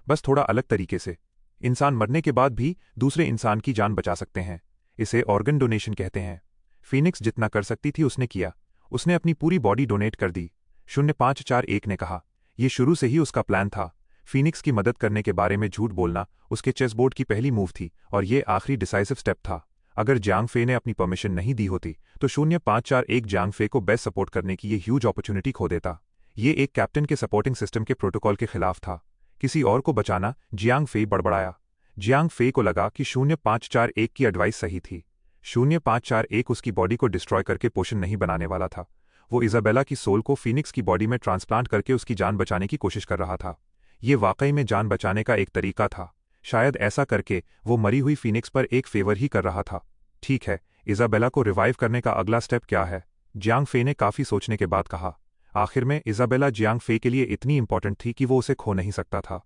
Speaker 1: बस थोड़ा अलग तरीके से। इंसान मरने के बाद भी दूसरे इंसान की जान बचा सकते हैं। इसे ऑर्गन डोनेशन कहते हैं। फीनिक्स जितना कर सकती थी उसने किया। उसने अपनी पूरी बॉडी डोनेट कर दी, 0541 ने कहा। यह शुरू से ही उसका प्लान था। फीनिक्स की मदद करने के बारे में झूठ बोलना उसके चेसबोर्ड की पहली मूव थी, और ये आखिरी डिसाइसिव स्टेप था। अगर जियांग फे ने अपनी परमिशन नहीं दी होती तो 0541 जियांग फे को बेस्ट सपोर्ट करने की ये ह्यूज अपॉर्चुनिटी खो देता। ये एक कैप्टन के सपोर्टिंग सिस्टम के प्रोटोकॉल के खिलाफ था। किसी और को बचाना, जियांग फे बड़बड़ाया। जियांग फे को लगा कि 0541 की एडवाइस सही थी। 0541 उसकी बॉडी को डिस्ट्रॉय करके पोषण नहीं बनाने वाला था। वो इजाबेला की सोल को फीनिक्स की बॉडी में ट्रांसप्लांट करके उसकी जान बचाने की कोशिश कर रहा था। ये वाकई में जान बचाने का एक तरीका था। शायद ऐसा करके वो मरी हुई फीनिक्स पर एक फेवर ही कर रहा था। ठीक है, इजाबेला को रिवाइव करने का अगला स्टेप क्या है? जियांग फे ने काफी सोचने के बाद कहा। आखिर में इजाबेला जियांग फे के लिए इतनी इंपॉर्टेंट थी कि वो उसे खो नहीं सकता था।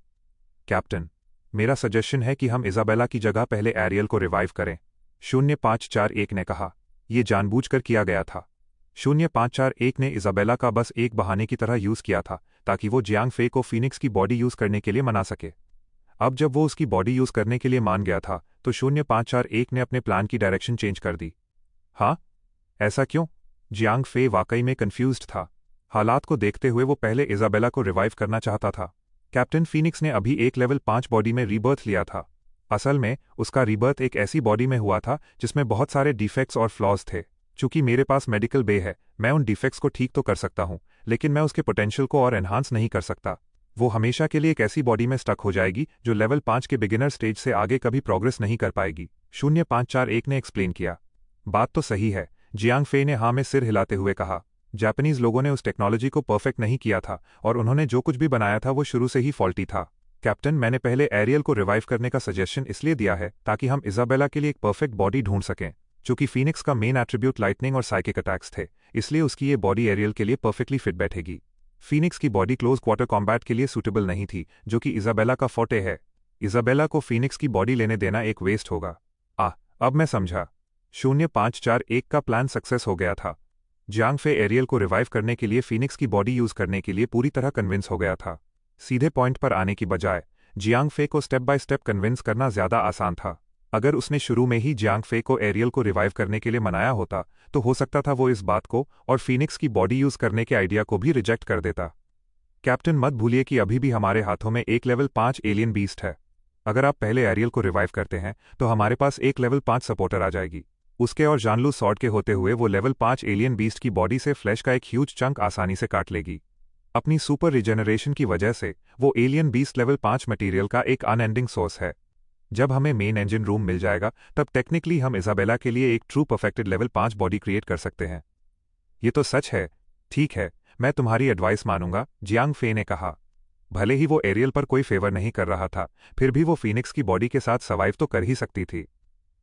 Speaker 1: कैप्टन, मेरा सजेशन है कि हम इजाबेला की जगह पहले एरियल को रिवाइव करें, 0541 ने कहा। यह जानबूझकर किया गया था। 0541 ने इजाबेला का बस एक बहाने की तरह यूज किया था, ताकि वो जियांग फे को फीनिक्स की बॉडी यूज करने के लिए मना सके। अब जब वो उसकी बॉडी यूज करने के लिए मान गया था तो 0541 ने अपने प्लान की डायरेक्शन चेंज कर दी। हाँ, ऐसा क्यों? जियांग फे वाकई में कंफ्यूज्ड था। हालात को देखते हुए वो पहले इजाबेला को रिवाइव करना चाहता था। कैप्टन, फीनिक्स ने अभी एक लेवल 5 बॉडी में रीबर्थ लिया था। असल में उसका रीबर्थ एक ऐसी बॉडी में हुआ था जिसमें बहुत सारे डिफेक्ट्स और फ्लॉज थे। चूंकि मेरे पास मेडिकल बे है, मैं उन डिफेक्ट्स को ठीक तो कर सकता हूं, लेकिन मैं उसके पोटेंशियल को और एनहांस नहीं कर सकता। वो हमेशा के लिए एक ऐसी बॉडी में स्टक हो जाएगी जो लेवल 5 के बिगिनर स्टेज से आगे कभी प्रोग्रेस नहीं कर पाएगी, 0541 ने एक्सप्लेन किया। बात तो सही है, जियांग फे ने हाँ में सिर हिलाते हुए कहा। जापानीज लोगों ने उस टेक्नोलॉजी को परफेक्ट नहीं किया था, और उन्होंने जो कुछ भी बनाया था वो शुरू से ही फॉल्टी था। कैप्टन, मैंने पहले एरियल को रिवाइव करने का सजेशन इसलिए दिया है ताकि हम इजाबेला के लिए एक परफेक्ट बॉडी ढूंढ सकें। चूंकि फीनिक्स का मेन एट्रीब्यूट लाइटनिंग और साइकिक अटैक्स थे, इसलिए उसकी ये बॉडी एरियल के लिए परफेक्टली फिट बैठेगी। फीनिक्स की बॉडी क्लोज क्वार्टर कॉम्बैट के लिए सूटेबल नहीं थी, जो कि इजाबेला का फोटे है। इजाबेला को फीनिक्स की बॉडी लेने देना एक वेस्ट होगा। अब मैं समझा। 0541 का प्लान सक्सेस हो गया था। जियांग फे एरियल को रिवाइव करने के लिए फीनिक्स की बॉडी यूज करने के लिए पूरी तरह कन्विंस हो गया था। सीधे पॉइंट पर आने की बजाय जियांग फे को स्टेप बाय स्टेप कन्विंस करना ज्यादा आसान था। अगर उसने शुरू में ही जियांग फे को एरियल को रिवाइव करने के लिए मनाया होता तो हो सकता था वो इस बात को और फीनिक्स की बॉडी यूज करने के आइडिया को भी रिजेक्ट कर देता। कैप्टन, मत भूलिए कि अभी भी हमारे हाथों में एक लेवल 5 एलियन बीस्ट है। अगर आप पहले एरियल को रिवाइव करते हैं तो हमारे पास एक लेवल 5 सपोर्टर आ जाएगी। उसके और जानलू सॉर्ड के होते हुए वो लेवल 5 एलियन बीस्ट की बॉडी से फ्लैश का एक ह्यूज चंक आसानी से काट लेगी। अपनी सुपर रिजेनरेशन की वजह से वो एलियन बीस्ट लेवल 5 मटेरियल का एक अनएंडिंग सोर्स है। जब हमें मेन इंजन रूम मिल जाएगा तब टेक्निकली हम इजाबेला के लिए एक true perfected level 5 body create कर सकते हैं। ये तो सच है। ठीक है, मैं तुम्हारी एडवाइस मानूंगा, जियांग फे ने कहा। भले ही वो एरियल पर कोई फेवर नहीं कर रहा था, फिर भी वो फीनिक्स की बॉडी के साथ सर्वाइव तो कर ही सकती थी।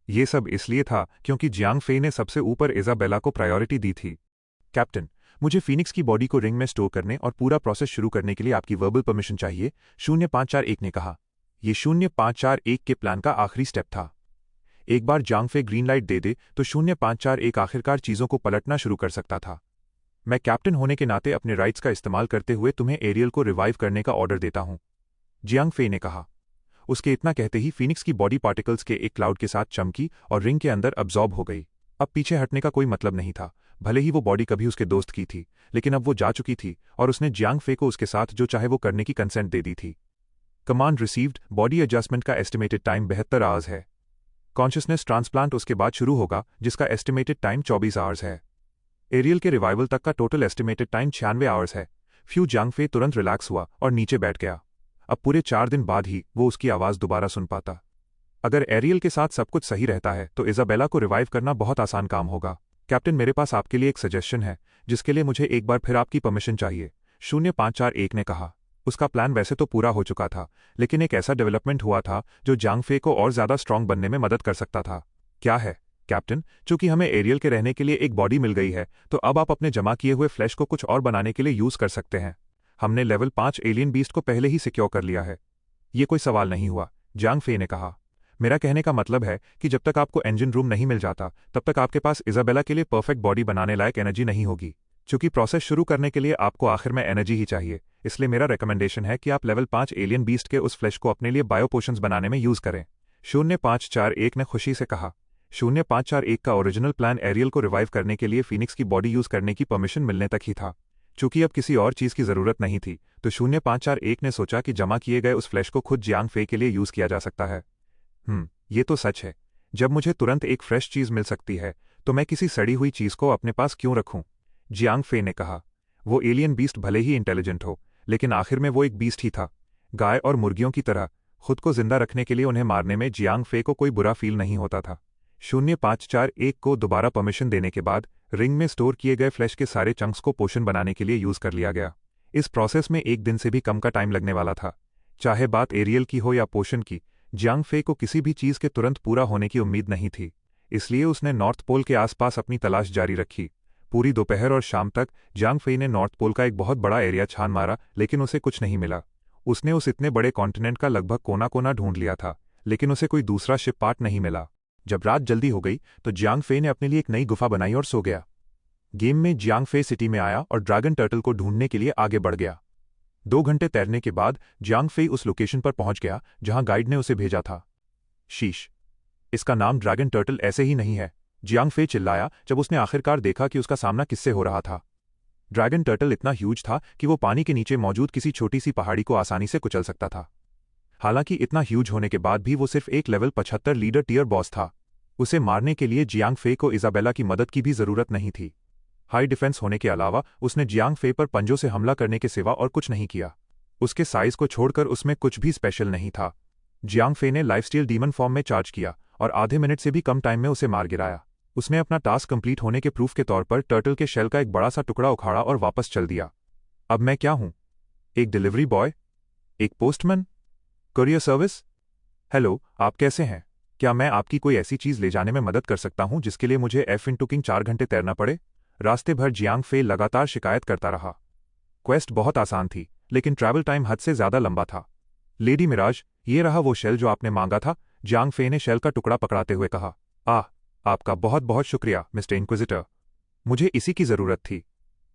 Speaker 1: ये सब इसलिए था क्योंकि जियांग फे ने सबसे ऊपर इजाबेला को प्रायोरिटी दी थी। कैप्टन, मुझे फीनिक्स की बॉडी को रिंग में स्टोर करने और पूरा प्रोसेस शुरू करने के लिए आपकी वर्बल परमिशन चाहिए, 0541 ने कहा। ये 0541 के प्लान का आखिरी स्टेप था। एक बार जियांग फे ग्रीन लाइट दे दे तो 0541 आखिरकार चीजों को पलटना शुरू कर सकता था। मैं कैप्टन होने के नाते अपने राइट्स का इस्तेमाल करते हुए तुम्हें एरियल को रिवाइव करने का ऑर्डर देता हूं, जियांग फे ने कहा। उसके इतना कहते ही फीनिक्स की बॉडी पार्टिकल्स के एक क्लाउड के साथ चमकी और रिंग के अंदर अब्जॉर्ब हो गई। अब पीछे हटने का कोई मतलब नहीं था। भले ही वो बॉडी कभी उसके दोस्त की थी, लेकिन अब वो जा चुकी थी और उसने जियांग फे को उसके साथ जो चाहे वो करने की कंसेंट दे दी थी। कमांड रिसीव्ड, बॉडी एडजस्टमेंट का एस्टिमेटेड टाइम 72 आवर्स है। कॉन्शियसनेस ट्रांसप्लांट उसके बाद शुरू होगा, जिसका एस्टिमेटेड टाइम 24 आवर्स है। एरियल के रिवाइवल तक का टोटल एस्टिमेटेड टाइम 96 आवर्स है। फ्यू जियांग फे तुरंत रिलैक्स हुआ और नीचे बैठ गया। अब पूरे 4 दिन बाद ही वो उसकी आवाज़ दोबारा सुन पाता। अगर एरियल के साथ सब कुछ सही रहता है तो इज़ाबेला को रिवाइव करना बहुत आसान काम होगा। कैप्टन, मेरे पास आपके लिए एक सजेशन है, जिसके लिए मुझे एक बार फिर आपकी परमिशन चाहिए, 0541 ने कहा। उसका प्लान वैसे तो पूरा हो चुका था, लेकिन एक ऐसा डेवलपमेंट हुआ था जो जांग फे को और ज्यादा स्ट्रांग बनने में मदद कर सकता था। क्या है कैप्टन? चूंकि हमें एरियल के रहने के लिए एक बॉडी मिल गई है, तो अब आप अपने जमा किए हुए फ्लैश को कुछ और बनाने के लिए यूज कर सकते हैं। हमने लेवल 5 एलियन बीस्ट को पहले ही सिक्योर कर लिया है। ये कोई सवाल नहीं हुआ, जांग फे ने कहा। मेरा कहने का मतलब है कि जब तक आपको इंजन रूम नहीं मिल जाता, तब तक आपके पास इज़ाबेला के लिए परफेक्ट बॉडी बनाने लायक एनर्जी नहीं होगी। चूंकि प्रोसेस शुरू करने के लिए आपको आखिर में एनर्जी ही चाहिए, इसलिए मेरा रिकमेंडेशन है कि आप लेवल 5 एलियन बीस्ट के उस फ्लैश को अपने लिए बायो पोशंस बनाने में यूज करें, 0541 ने खुशी से कहा। 0541 का ओरिजिनल प्लान एरियल को रिवाइव करने के लिए फीनिक्स की बॉडी यूज करने की परमिशन मिलने तक ही था। चूंकि अब किसी और चीज की जरूरत नहीं थी, तो 0541 ने सोचा कि जमा किए गए उस फ्लैश को खुद जियांग फे के लिए यूज किया जा सकता है। ये तो सच है। जब मुझे तुरंत एक फ्रेश चीज मिल सकती है, तो मैं किसी सड़ी हुई चीज को अपने पास क्यों रखूं? जियांग फे ने कहा। वो एलियन बीस्ट भले ही इंटेलिजेंट हो, लेकिन आखिर में वो एक बीस्ट ही था। गाय और मुर्गियों की तरह खुद को जिंदा रखने के लिए उन्हें मारने में जियांग फे को कोई बुरा फील नहीं होता था। 0541 को दोबारा परमिशन देने के बाद रिंग में स्टोर किए गए फ्लैश के सारे चंक्स को पोषण बनाने के लिए यूज कर लिया गया। इस प्रोसेस में 1 दिन से भी कम का टाइम लगने वाला था। चाहे बात एरियल की हो या पोषण की, जियांग फे को किसी भी चीज के तुरंत पूरा होने की उम्मीद नहीं थी, इसलिए उसने नॉर्थ पोल के आसपास अपनी तलाश जारी रखी। पूरी दोपहर और शाम तक जियांग फे ने नॉर्थ पोल का एक बहुत बड़ा एरिया छान मारा, लेकिन उसे कुछ नहीं मिला। उसने उस इतने बड़े कॉन्टिनेंट का लगभग कोना कोना ढूंढ लिया था, लेकिन उसे कोई दूसरा शिप पार्ट नहीं मिला। जब रात जल्दी हो गई तो जियांग फे ने अपने लिए एक नई गुफा बनाई और सो गया। गेम में जियांग फे सिटी में आया और ड्रैगन टर्टल को ढूंढने के लिए आगे बढ़ गया। 2 घंटे तैरने के बाद जियांग फे उस लोकेशन पर पहुंच गया जहां गाइड ने उसे भेजा था। शीश, इसका नाम ड्रैगन टर्टल ऐसे ही नहीं है, जियांग फे चिल्लाया जब उसने आखिरकार देखा कि उसका सामना किससे हो रहा था। ड्रैगन टर्टल इतना ह्यूज था कि वो पानी के नीचे मौजूद किसी छोटी सी पहाड़ी को आसानी से कुचल सकता था। हालांकि इतना ह्यूज होने के बाद भी वो सिर्फ एक लेवल 75 लीडर टियर बॉस था। उसे मारने के लिए जियांग फे को इज़ाबेला की मदद की भी जरूरत नहीं थी। हाई डिफेंस होने के अलावा उसने जियांग फे पर पंजों से हमला करने के सिवा और कुछ नहीं किया। उसके साइज को छोड़कर उसमें कुछ भी स्पेशल नहीं था। जियांग फे ने लाइफस्टील डीमन फॉर्म में चार्ज किया और आधे मिनट से भी कम टाइम में उसे मार गिराया। उसने अपना टास्क कंप्लीट होने के प्रूफ के तौर पर टर्टल के शेल का एक बड़ा सा टुकड़ा उखाड़ा और वापस चल दिया। अब मैं क्या हूं? एक डिलीवरी बॉय? एक पोस्टमैन? Courier service? हेलो, आप कैसे हैं? क्या मैं आपकी कोई ऐसी चीज ले जाने में मदद कर सकता हूं जिसके लिए मुझे एफ इन टुकिंग 4 घंटे तैरना पड़े? रास्ते भर जियांग फे लगातार शिकायत करता रहा। क्वेस्ट बहुत आसान थी, लेकिन ट्रैवल टाइम हद से ज्यादा लंबा था। लेडी मिराज, ये रहा वो शेल जो आपने मांगा था, जियांग फे ने शेल का टुकड़ा पकड़ाते हुए कहा। आपका बहुत बहुत शुक्रिया मिस्टर इंक्विजिटर, मुझे इसी की जरूरत थी।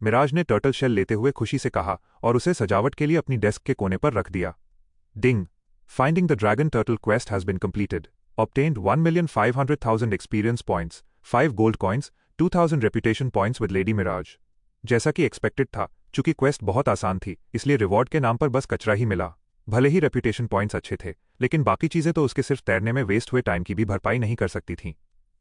Speaker 1: मिराज ने टर्टल शेल लेते हुए खुशी से कहा और उसे सजावट के लिए अपनी डेस्क के कोने पर रख दिया। Ding, finding the dragon turtle quest has been completed. Obtained 1,500,000 experience points, 5 gold coins, 2,000 reputation points with lady Mirage. जैसा कि एक्सपेक्टेड था, चूंकि क्वेस्ट बहुत आसान थी, इसलिए रिवॉर्ड के नाम पर बस कचरा ही मिला। भले ही रेपुटेशन पॉइंट्स अच्छे थे, लेकिन बाकी चीजें तो उसके सिर्फ तैरने में वेस्ट हुए टाइम की भी भरपाई नहीं कर सकती थीं।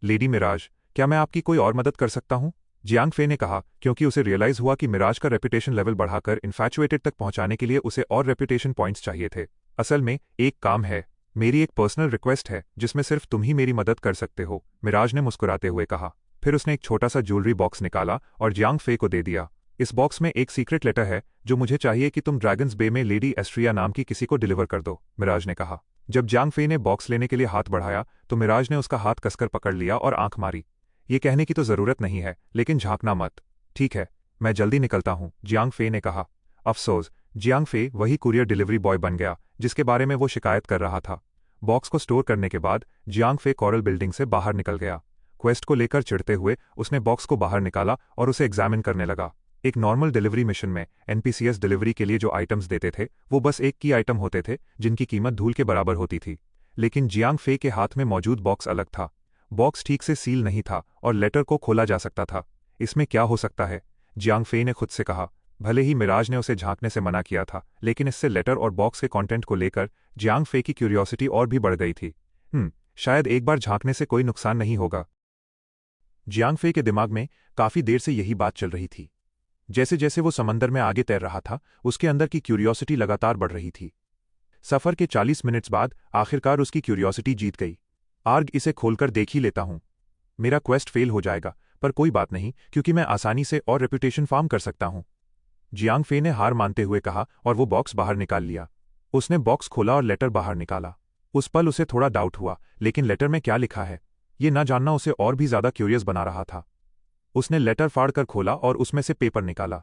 Speaker 1: लेडी मिराज, क्या मैं आपकी कोई और मदद कर सकता हूं? जियांग फे ने कहा, क्योंकि उसे रियलाइज हुआ कि मिराज का रेपुटेशन लेवल बढ़ाकर इन्फैचुएटेड तक पहुंचाने के लिए उसे और रेपुटेशन पॉइंट्स चाहिए थे। असल में एक काम है, मेरी एक पर्सनल रिक्वेस्ट है जिसमें सिर्फ तुम ही मेरी मदद कर सकते हो, मिराज ने मुस्कुराते हुए कहा। फिर उसने एक छोटा सा ज्वेलरी बॉक्स निकाला और जियांग फे को दे दिया। इस बॉक्स में एक सीक्रेट लेटर है जो मुझे चाहिए कि तुम ड्रैगन्स बे में लेडी एस्ट्रिया नाम की किसी को डिलीवर कर दो, मिराज ने कहा। जब जियांग फे ने बॉक्स लेने के लिए हाथ बढ़ाया तो मिराज ने उसका हाथ कसकर पकड़ लिया और आंख मारी। ये कहने की तो जरूरत नहीं है, लेकिन झांकना मत। ठीक है, मैं जल्दी निकलता हूं, जियांग फे ने कहा। अफसोस, जियांग फे वही कुरियर डिलीवरी बॉय बन गया जिसके बारे में वो शिकायत कर रहा था। बॉक्स को स्टोर करने के बाद जियांग फे कोरल बिल्डिंग से बाहर निकल गया। क्वेस्ट को लेकर चिढ़ते हुए उसने बॉक्स को बाहर निकाला और उसे एग्जामिन करने लगा। एक नॉर्मल डिलीवरी मिशन में एनपीसीएस डिलीवरी के लिए जो आइटम्स देते थे वो बस एक की आइटम होते थे जिनकी कीमत धूल के बराबर होती थी। लेकिन जियांग फे के हाथ में मौजूद बॉक्स अलग था। बॉक्स ठीक से सील नहीं था और लेटर को खोला जा सकता था। इसमें क्या हो सकता है, जियांग फे ने खुद से कहा। भले ही मिराज ने उसे झांकने से मना किया था, लेकिन इससे लेटर और बॉक्स के कंटेंट को लेकर जियांग फे की क्यूरियोसिटी और भी बढ़ गई थी। शायद एक बार झांकने से कोई नुकसान नहीं होगा। जियांग फे के दिमाग में काफी देर से यही बात चल रही थी। जैसे जैसे वो समंदर में आगे तैर रहा था, उसके अंदर की क्यूरियोसिटी लगातार बढ़ रही थी। सफ़र के 40 मिनट्स बाद आखिरकार उसकी क्यूरियोसिटी जीत गई। आर्ग, इसे खोलकर देख ही लेता हूँ। मेरा क्वेस्ट फेल हो जाएगा, पर कोई बात नहीं, क्योंकि मैं आसानी से और रेपुटेशन फार्म कर सकता हूँ। जियांग फे ने हार मानते हुए कहा और वो बॉक्स बाहर निकाल लिया। उसने बॉक्स खोला और लेटर बाहर निकाला। उस पल उसे थोड़ा डाउट हुआ, लेकिन लेटर में क्या लिखा है ये ना जानना उसे और भी ज्यादा क्यूरियस बना रहा था। उसने लेटर फाड़ कर खोला और उसमें से पेपर निकाला।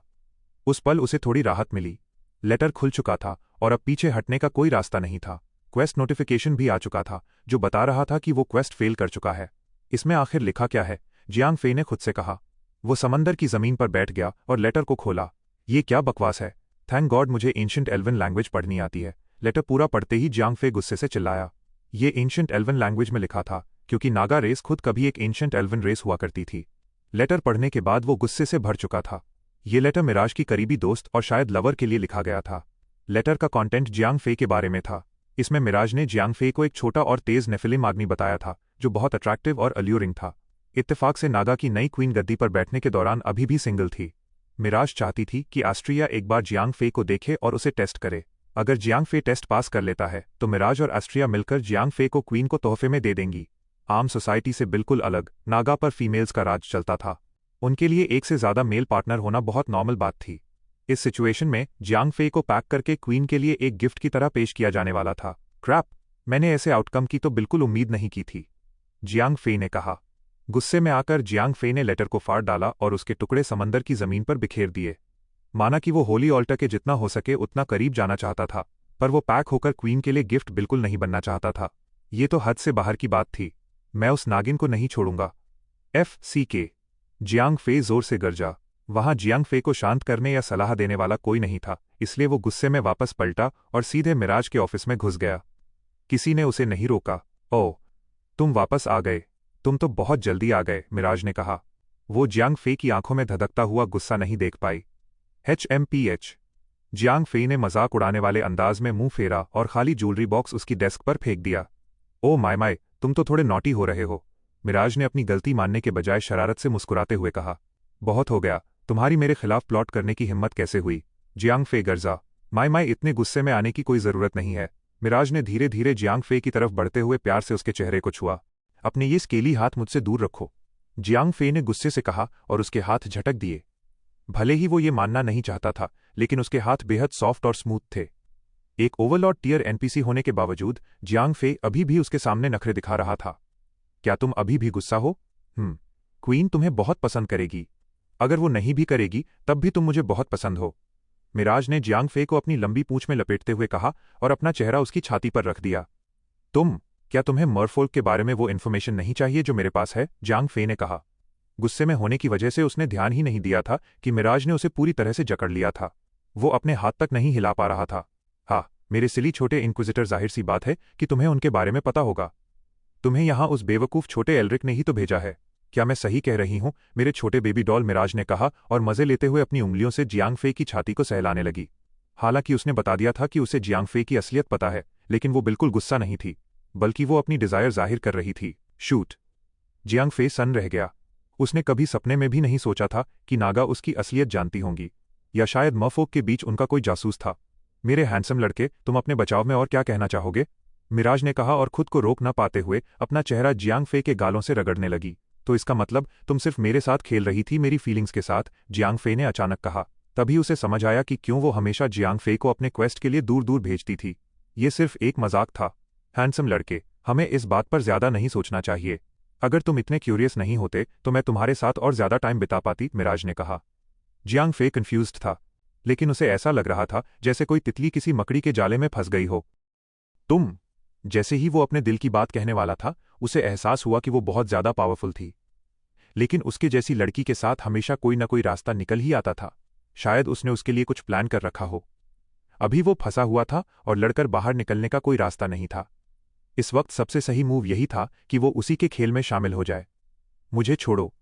Speaker 1: उस पल उसे थोड़ी राहत मिली। लेटर खुल चुका था और अब पीछे हटने का कोई रास्ता नहीं था। क्वेस्ट नोटिफिकेशन भी आ चुका था, जो बता रहा था कि वो क्वेस्ट फेल कर चुका है। इसमें आखिर लिखा क्या है, जियांग फे ने खुद से कहा। वो समंदर की जमीन पर बैठ गया और लेटर को खोला। ये क्या बकवास है? थैंक गॉड मुझे एंशिएंट एल्वन लैंग्वेज पढ़नी आती है। लेटर पूरा पढ़ते ही जियांग फे गुस्से से चिल्लाया। ये एंशिएंट एल्वन लैंग्वेज में लिखा था, क्योंकि नागा रेस खुद कभी एक एंशिएंट एल्वन रेस हुआ करती थी। लेटर पढ़ने के बाद वो गुस्से से भर चुका था। ये लेटर मिराज की करीबी दोस्त और शायद लवर के लिए लिखा गया था। लेटर का कंटेंट जियांग फे के बारे में था। इसमें मिराज ने जियांग फे को एक छोटा और तेज नेफिलिम आदमी बताया था, जो बहुत अट्रैक्टिव और अल्यूरिंग था। इत्तेफाक से नागा की नई क्वीन गद्दी पर बैठने के दौरान अभी भी सिंगल थी। मिराज चाहती थी कि एस्ट्रिया एक बार जियांग फे को देखे और उसे टेस्ट करे। अगर जियांग फे टेस्ट पास कर लेता है तो मिराज और एस्ट्रिया मिलकर जियांग फे को क्वीन को तोहफे में दे देंगी। आम सोसाइटी से बिल्कुल अलग नागा पर फीमेल्स का राज चलता था। उनके लिए एक से ज्यादा मेल पार्टनर होना बहुत नॉर्मल बात थी। इस सिचुएशन में जियांग फे को पैक करके क्वीन के लिए एक गिफ्ट की तरह पेश किया जाने वाला था। क्रैप, मैंने ऐसे आउटकम की तो बिल्कुल उम्मीद नहीं की थी, जियांग फे ने कहा। गुस्से में आकर जियांग फे ने लेटर को फाड़ डाला और उसके टुकड़े समंदर की जमीन पर बिखेर दिए। माना कि वो होली ऑल्टर के जितना हो सके उतना करीब जाना चाहता था, पर वो पैक होकर क्वीन के लिए गिफ्ट बिल्कुल नहीं बनना चाहता था। ये तो हद से बाहर की बात थी। मैं उस नागिन को नहीं छोड़ूंगा। FCK। जियांग फे जोर से गरजा। वहां जियांग फे को शांत करने या सलाह देने वाला कोई नहीं था, इसलिए वो गुस्से में वापस पलटा और सीधे मिराज के ऑफिस में घुस गया। किसी ने उसे नहीं रोका। ओह, तुम वापस आ गए। तुम तो बहुत जल्दी आ गए, मिराज ने कहा। वो जियांग फे की आंखों में धधकता हुआ गुस्सा नहीं देख पाई। HMPH। जियांग फे ने मजाक उड़ाने वाले अंदाज में मुंह फेरा और खाली ज्वेलरी बॉक्स उसकी डेस्क पर फेंक दिया। ओ माय माय, तुम तो थोड़े नॉटी हो रहे हो, मिराज ने अपनी गलती मानने के बजाय शरारत से मुस्कुराते हुए कहा। बहुत हो गया, तुम्हारी मेरे खिलाफ प्लॉट करने की हिम्मत कैसे हुई? जियांग फे गर्जा। माय माय, इतने गुस्से में आने की कोई जरूरत नहीं है। मिराज ने धीरे धीरे जियांग फे की तरफ बढ़ते हुए प्यार से उसके चेहरे को छुआ। अपने ये स्केली हाथ मुझसे दूर रखो, जियांग फे ने गुस्से से कहा और उसके हाथ झटक दिए। भले ही वो ये मानना नहीं चाहता था, लेकिन उसके हाथ बेहद सॉफ्ट और स्मूथ थे। एक ओवरलॉर्ड टियर NPC होने के बावजूद जियांग फे अभी भी उसके सामने नखरे दिखा रहा था। क्या तुम अभी भी गुस्सा हो? क्वीन तुम्हें बहुत पसंद करेगी। अगर वो नहीं भी करेगी तब भी तुम मुझे बहुत पसंद हो, मिराज ने जियांग फे को अपनी लंबी पूंछ में लपेटते हुए कहा और अपना चेहरा उसकी छाती पर रख दिया। क्या तुम्हें मर्फोल्क के बारे में वो इन्फॉर्मेशन नहीं चाहिए जो मेरे पास है? जियांग फे ने कहा। गुस्से में होने की वजह से उसने ध्यान ही नहीं दिया था कि मिराज ने उसे पूरी तरह से जकड़ लिया था। वो अपने हाथ तक नहीं हिला पा रहा था। हाँ, मेरे सिली छोटे इंक्विजिटर, जाहिर सी बात है कि तुम्हें उनके बारे में पता होगा। तुम्हें यहां उस बेवकूफ छोटे एल्रिक ने ही तो भेजा है। क्या मैं सही कह रही हूं, मेरे छोटे बेबी डॉल? मिराज ने कहा और मजे लेते हुए अपनी उंगलियों से जियांग फे की छाती को सहलाने लगी। हालांकि उसने बता दिया था कि उसे जियांग फे की असलियत पता है, लेकिन वो बिल्कुल गुस्सा नहीं थी, बल्कि वो अपनी डिजायर जाहिर कर रही थी। शूट। जियांग फे सन्न रह गया। उसने कभी सपने में भी नहीं सोचा था कि नागा उसकी असलियत जानती होंगी, या शायद मफोक के बीच उनका कोई जासूस था। मेरे हैंडसम लड़के, तुम अपने बचाव में और क्या कहना चाहोगे? मिराज ने कहा और खुद को रोक न पाते हुए अपना चेहरा जियांग फे के गालों से रगड़ने लगी। तो इसका मतलब तुम सिर्फ मेरे साथ खेल रही थी, मेरी फीलिंग्स के साथ? जियांग फे ने अचानक कहा। तभी उसे समझ आया कि क्यों वो हमेशा जियांग फे को अपने क्वेस्ट के लिए दूर दूर भेजती थी। ये सिर्फ एक मजाक था। हैंडसम लड़के, हमें इस बात पर ज्यादा नहीं सोचना चाहिए। अगर तुम इतने क्यूरियस नहीं होते तो मैं तुम्हारे साथ और ज्यादा टाइम बिता पाती, मिराज ने कहा। जियांग फे कंफ्यूज्ड था, लेकिन उसे ऐसा लग रहा था जैसे कोई तितली किसी मकड़ी के जाले में फंस गई हो। तुम। जैसे ही वो अपने दिल की बात कहने वाला था, उसे एहसास हुआ कि वो बहुत ज्यादा पावरफुल थी। लेकिन उसके जैसी लड़की के साथ हमेशा कोई न कोई रास्ता निकल ही आता था। शायद उसने उसके लिए कुछ प्लान कर रखा हो। अभी वो फंसा हुआ था और लड़कर बाहर निकलने का कोई रास्ता नहीं था। इस वक्त सबसे सही मूव यही था कि वो उसी के खेल में शामिल हो जाए। मुझे छोड़ो,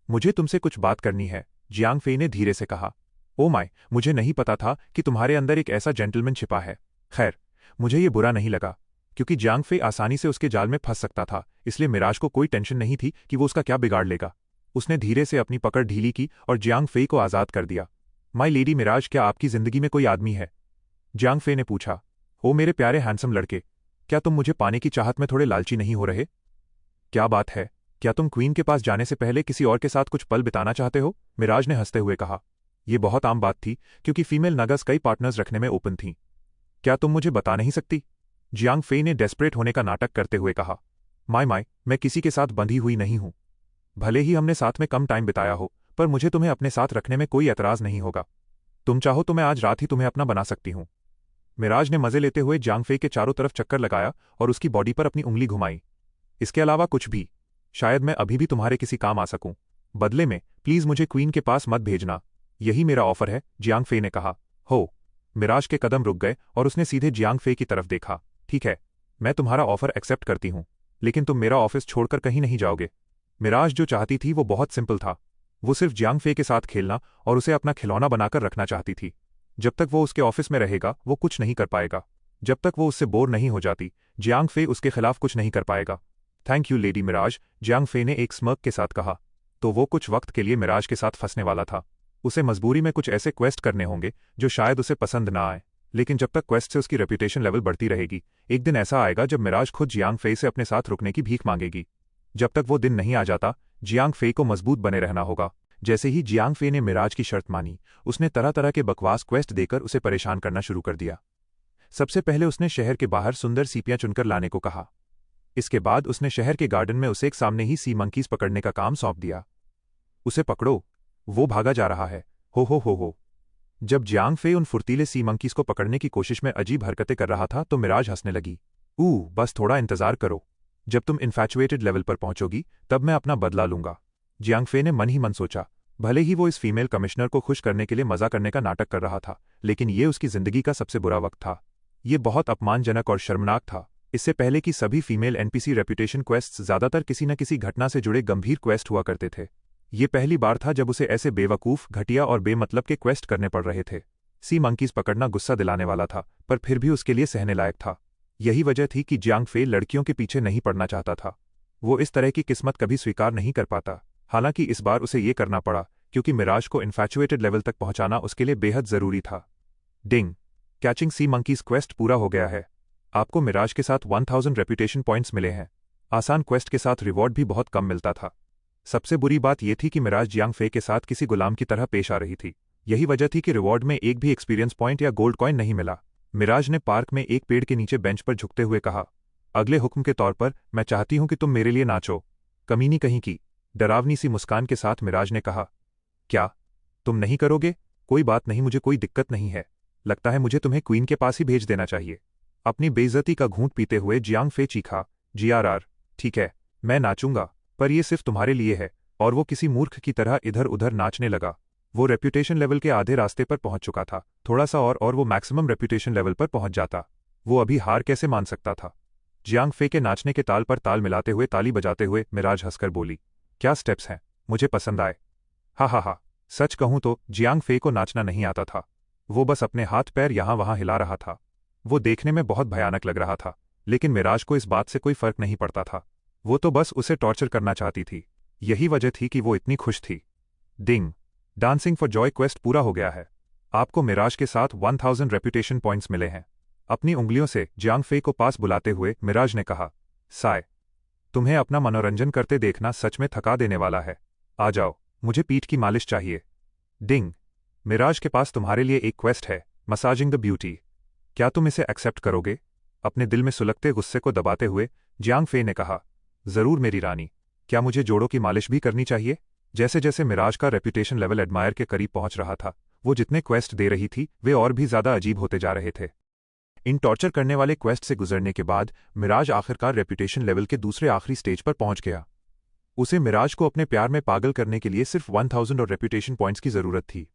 Speaker 1: मुझे तुमसे कुछ बात करनी है, जियांग फे ने धीरे से कहा। ओ माय, मुझे नहीं पता था कि तुम्हारे अंदर एक ऐसा जेंटलमैन छिपा है। खैर, मुझे ये बुरा नहीं लगा, क्योंकि जियांग फे आसानी से उसके जाल में फंस सकता था, इसलिए मिराज को कोई टेंशन नहीं थी कि वो उसका क्या बिगाड़ लेगा। उसने धीरे से अपनी पकड़ ढीली की और जियांग फे को आजाद कर दिया। माय लेडी मिराज, क्या आपकी जिंदगी में कोई आदमी है? जियांग फे ने पूछा। ओ मेरे प्यारे हैंडसम लड़के, क्या तुम मुझे पाने की चाहत में थोड़े लालची नहीं हो रहे? क्या बात है, क्या तुम क्वीन के पास जाने से पहले किसी और के साथ कुछ पल बिताना चाहते हो? मिराज ने हंसते हुए कहा। यह बहुत आम बात थी, क्योंकि फीमेल नगस कई पार्टनर्स रखने में ओपन थीं। क्या तुम मुझे बता नहीं सकती? जियांग फेई ने डेस्परेट होने का नाटक करते हुए कहा। माय, मैं किसी के साथ बंधी हुई नहीं हूं। भले ही हमने साथ में कम टाइम बिताया हो, पर मुझे तुम्हें अपने साथ रखने में कोई एतराज नहीं होगा। तुम चाहो तो मैं आज रात ही तुम्हें अपना बना सकती हूं। मिराज ने मजे लेते हुए जियांग फेई के चारों तरफ चक्कर लगाया और उसकी बॉडी पर अपनी उंगली घुमाई। इसके अलावा कुछ भी, शायद मैं अभी भी तुम्हारे किसी काम आ सकूं। बदले में प्लीज मुझे क्वीन के पास मत भेजना। यही मेरा ऑफर है, जियांग फेई ने कहा। हो। मिराज के कदम रुक गए और उसने सीधे जियांग फेई की तरफ देखा। ठीक है, मैं तुम्हारा ऑफर एक्सेप्ट करती हूं, लेकिन तुम मेरा ऑफिस छोड़कर कहीं नहीं जाओगे। मिराज जो चाहती थी वो बहुत सिंपल था। वो सिर्फ जियांग फेई के साथ खेलना और उसे अपना खिलौना बनाकर रखना चाहती थी। जब तक वो उसके ऑफिस में रहेगा वो कुछ नहीं कर पाएगा। जब तक वो उससे बोर नहीं हो जाती, जियांग फेई उसके खिलाफ कुछ नहीं कर पाएगा। Thank you lady Mirage, Jiang Fei ने एक स्मर्क के साथ कहा। तो वो कुछ वक्त के लिए मिराज के साथ फंसने वाला था। उसे मजबूरी में कुछ ऐसे क्वेस्ट करने होंगे जो शायद उसे पसंद ना आए, लेकिन जब तक क्वेस्ट से उसकी रेपुटेशन लेवल बढ़ती रहेगी, एक दिन ऐसा आएगा जब मिराज खुद जियांग फेई से अपने साथ रुकने की भीख मांगेगी। जब तक वो दिन नहीं आ जाता, जियांग फेई को मजबूत बने रहना होगा। जैसे ही जियांग फेई ने मिराज की शर्त मानी, उसने तरह तरह के बकवास क्वेस्ट देकर उसे परेशान करना शुरू कर दिया। सबसे पहले उसने शहर के बाहर सुंदर सीपियां चुनकर लाने को कहा। इसके बाद उसने शहर के गार्डन में उसे एक सामने ही सी मंकीज पकड़ने का काम सौंप दिया। उसे पकड़ो, वो भागा जा रहा है। हो। जब जियांग फेई उन फुर्तीले सी मंकीज को पकड़ने की कोशिश में अजीब हरकतें कर रहा था तो मिराज हंसने लगी। बस थोड़ा इंतजार करो। जब तुम इन्फैचुएटेड लेवल पर पहुंचोगी तब मैं अपना बदला लूंगा। जियांग फेई ने मन ही मन सोचा। भले ही वो इस फीमेल कमिश्नर को खुश करने के लिए मजा करने का नाटक कर रहा था, लेकिन ये उसकी जिंदगी का सबसे बुरा वक्त था। ये बहुत अपमानजनक और शर्मनाक था। इससे पहले कि सभी फीमेल एनपीसी रेपुटेशन क्वेस्ट्स ज्यादातर किसी न किसी घटना से जुड़े गंभीर क्वेस्ट हुआ करते थे। ये पहली बार था जब उसे ऐसे बेवकूफ, घटिया और बेमतलब के क्वेस्ट करने पड़ रहे थे। सी मंकीज पकड़ना गुस्सा दिलाने वाला था, पर फिर भी उसके लिए सहने लायक था। यही वजह थी कि जियांग फेई लड़कियों के पीछे नहीं पड़ना चाहता था। वो इस तरह की किस्मत कभी स्वीकार नहीं कर पाता। हालांकि इस बार उसे ये करना पड़ा, क्योंकि मिराज को इन्फैचुएटेड लेवल तक पहुंचाना उसके लिए बेहद जरूरी था। डिंग, कैचिंग सी मंकीज क्वेस्ट पूरा हो गया है। आपको मिराज के साथ 1000 रेपुटेशन पॉइंट्स मिले हैं। आसान क्वेस्ट के साथ रिवॉर्ड भी बहुत कम मिलता था। सबसे बुरी बात यह थी कि मिराज जियांग फेई के साथ किसी गुलाम की तरह पेश आ रही थी। यही वजह थी कि रिवॉर्ड में एक भी एक्सपीरियंस पॉइंट या गोल्ड कॉइन नहीं मिला। मिराज ने पार्क में एक पेड़ के नीचे बेंच पर झुकते हुए कहा, अगले हुक्म के तौर पर मैं चाहती हूं कि तुम मेरे लिए नाचो। कमीनी कहीं की, डरावनी सी मुस्कान के साथ मिराज ने कहा। क्या तुम नहीं करोगे? कोई बात नहीं, मुझे कोई दिक्कत नहीं है। लगता है मुझे तुम्हें क्वीन के पास ही भेज देना चाहिए। अपनी बेइज्जती का घूंट पीते हुए जियांग फेई चीखा। जीआरआर, ठीक है, मैं नाचूंगा, पर यह सिर्फ तुम्हारे लिए है। और वो किसी मूर्ख की तरह इधर उधर नाचने लगा। वो रेप्यूटेशन लेवल के आधे रास्ते पर पहुंच चुका था। थोड़ा सा और वो मैक्सिमम रेप्यूटेशन लेवल पर पहुंच जाता। वो अभी हार कैसे मान सकता था? जियांग फेई के नाचने के ताल पर ताल मिलाते हुए, ताली बजाते हुए मिराज हंसकर बोली, क्या स्टेप्स हैं, मुझे पसंद आए। हा। सच कहूं तो जियांग फेई को नाचना नहीं आता था। वो बस अपने हाथ पैर यहां वहां हिला रहा था। वो देखने में बहुत भयानक लग रहा था, लेकिन मिराज को इस बात से कोई फर्क नहीं पड़ता था। वो तो बस उसे टॉर्चर करना चाहती थी। यही वजह थी कि वो इतनी खुश थी। डिंग, डांसिंग फॉर जॉय क्वेस्ट पूरा हो गया है। आपको मिराज के साथ 1000 रेपुटेशन पॉइंट्स मिले हैं। अपनी उंगलियों से जियांग फेई को पास बुलाते हुए मिराज ने कहा, साय, तुम्हें अपना मनोरंजन करते देखना सच में थका देने वाला है। आ जाओ, मुझे पीठ की मालिश चाहिए। डिंग, मिराज के पास तुम्हारे लिए एक क्वेस्ट है, मसाजिंग द ब्यूटी। क्या तुम इसे एक्सेप्ट करोगे? अपने दिल में सुलगते गुस्से को दबाते हुए जियांग फेई ने कहा, जरूर मेरी रानी। क्या मुझे जोड़ों की मालिश भी करनी चाहिए? जैसे जैसे मिराज का रेपुटेशन लेवल एडमायर के करीब पहुंच रहा था, वो जितने क्वेस्ट दे रही थी वे और भी ज्यादा अजीब होते जा रहे थे। इन टॉर्चर करने वाले क्वेस्ट से गुजरने के बाद मिराज आखिरकार रेपुटेशन लेवल के दूसरे आखिरी स्टेज पर पहुंच गया। उसे मिराज को अपने प्यार में पागल करने के लिए सिर्फ 1000 और रेपुटेशन पॉइंट्स की जरूरत थी।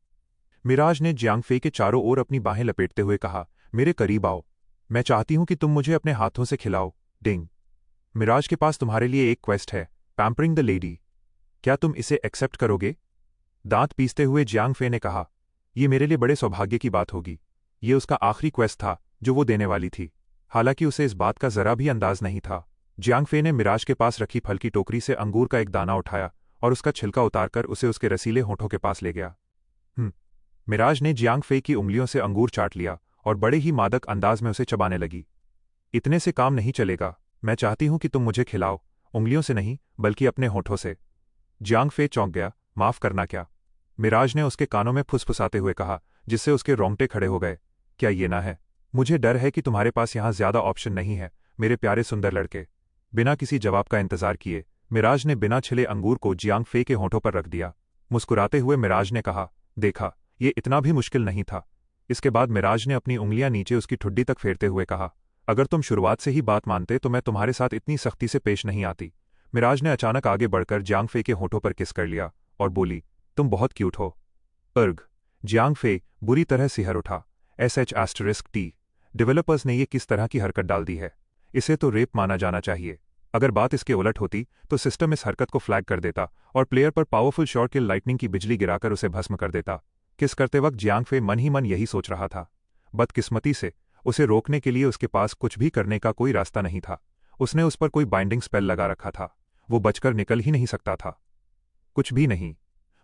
Speaker 1: मिराज ने जियांग फेई के चारों ओर अपनी बाहें लपेटते हुए कहा, मेरे करीब आओ, मैं चाहती हूं कि तुम मुझे अपने हाथों से खिलाओ। डिंग, मिराज के पास तुम्हारे लिए एक क्वेस्ट है, पैम्परिंग द लेडी। क्या तुम इसे एक्सेप्ट करोगे? दांत पीसते हुए जियांग फेई ने कहा, यह मेरे लिए बड़े सौभाग्य की बात होगी। ये उसका आखिरी क्वेस्ट था जो वो देने वाली थी। हालांकि उसे इस बात का जरा भी अंदाज नहीं था। जियांग फेई ने मिराज के पास रखी फल की टोकरी से अंगूर का एक दाना उठाया और उसका छिलका उतारकर उसे उसके रसीले होठों के पास ले गया। मिराज ने जियांग फेई की उंगलियों से अंगूर चाट लिया और बड़े ही मादक अंदाज में उसे चबाने लगी। इतने से काम नहीं चलेगा, मैं चाहती हूं कि तुम मुझे खिलाओ, उंगलियों से नहीं बल्कि अपने होठों से। जियांग फे चौंक गया। माफ करना क्या? मिराज ने उसके कानों में फुसफुसाते हुए कहा, जिससे उसके रोंगटे खड़े हो गए। क्या ये ना है? मुझे डर है कि तुम्हारे पास यहां ज्यादा ऑप्शन नहीं है, मेरे प्यारे सुंदर लड़के। बिना किसी जवाब का इंतजार किए मिराज ने बिना छिले अंगूर को जियांग फे के होठों पर रख दिया। मुस्कुराते हुए मिराज ने कहा, देखा, ये इतना भी मुश्किल नहीं था। इसके बाद मिराज ने अपनी उंगलियां नीचे उसकी ठुड्डी तक फेरते हुए कहा, अगर तुम शुरुआत से ही बात मानते तो मैं तुम्हारे साथ इतनी सख्ती से पेश नहीं आती। मिराज ने अचानक आगे बढ़कर जियांग फे के होठों पर किस कर लिया और बोली, तुम बहुत क्यूट हो। अर्ग। जियांग फे बुरी तरह सिहर उठा। SH*T। डेवलपर्स ने ये किस तरह की हरकत डाल दी है? इसे तो रेप माना जाना चाहिए। अगर बात इसके उलट होती तो सिस्टम इस हरकत को फ्लैग कर देता और प्लेयर पर पावरफुल शॉट के लाइटनिंग की बिजली गिराकर उसे भस्म कर देता। किस करते वक्त जियांग फे मन ही मन यही सोच रहा था। बदकिस्मती से उसे रोकने के लिए उसके पास कुछ भी करने का कोई रास्ता नहीं था। उसने उस पर कोई बाइंडिंग स्पेल लगा रखा था, वो बचकर निकल ही नहीं सकता था। कुछ भी नहीं।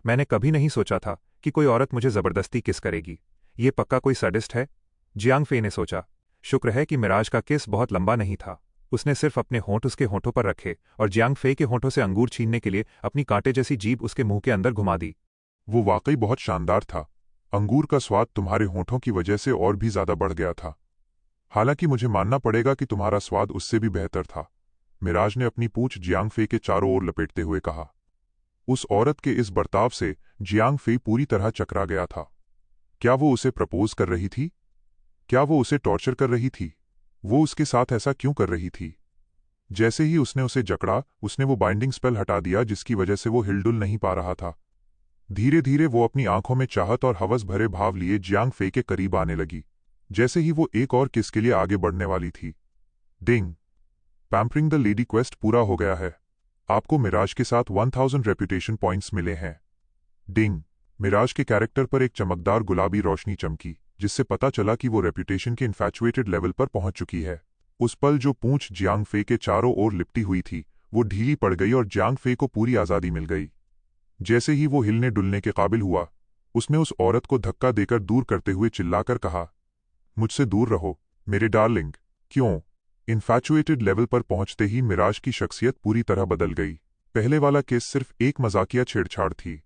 Speaker 1: मैंने कभी नहीं सोचा था कि कोई औरत मुझे जबरदस्ती किस करेगी। ये पक्का कोई सडिस्ट है, जियांग फे ने सोचा। शुक्र है कि मिराज का किस बहुत लंबा नहीं था। उसने सिर्फ अपने होंठ उसके होठों पर रखे और जियांग फे के होठों से अंगूर छीनने के लिए अपनी कांटे जैसी जीभ उसके मुंह के अंदर घुमा दी।
Speaker 2: वो वाकई बहुत शानदार था। अंगूर का स्वाद तुम्हारे होठों की वजह से और भी ज्यादा बढ़ गया था। हालांकि मुझे मानना पड़ेगा कि तुम्हारा स्वाद उससे भी बेहतर था। मिराज ने अपनी पूंछ जियांग फे के चारों ओर लपेटते हुए कहा। उस औरत के इस बर्ताव से जियांग फे पूरी तरह चकरा गया था। क्या वो उसे प्रपोज कर रही थी? क्या वो उसे टॉर्चर कर रही थी? वो उसके साथ ऐसा क्यों कर रही थी? जैसे ही उसने उसे जकड़ा, उसने वो बाइंडिंग स्पेल हटा दिया जिसकी वजह से वो हिलडुल नहीं पा रहा था। धीरे धीरे वो अपनी आंखों में चाहत और हवस भरे भाव लिए जियांग फे के करीब आने लगी। जैसे ही वो एक और किस के लिए आगे बढ़ने वाली थी, डिंग। पैम्परिंग द लेडी क्वेस्ट पूरा हो गया है। आपको मिराज के साथ 1000 रेपुटेशन पॉइंट्स मिले हैं। डिंग। मिराज के कैरेक्टर पर एक चमकदार गुलाबी रोशनी चमकी, जिससे पता चला कि वो रेपुटेशन के इन्फैचुएटेड लेवल पर पहुंच चुकी है। उस पल जो पूंछ जियांग फे के चारों ओर लिपटी हुई थी, वो ढीली पड़ गई और जियांग फे को पूरी आज़ादी मिल गई। जैसे ही वो हिलने डुलने के काबिल हुआ, उसने उस औरत को धक्का देकर दूर करते हुए चिल्लाकर कहा, मुझसे दूर रहो, मेरे डार्लिंग। क्यों? इन्फैचुएटेड लेवल पर पहुंचते ही मिराज की शख्सियत पूरी तरह बदल गई। पहले वाला केस सिर्फ एक मजाकिया छेड़छाड़ थी,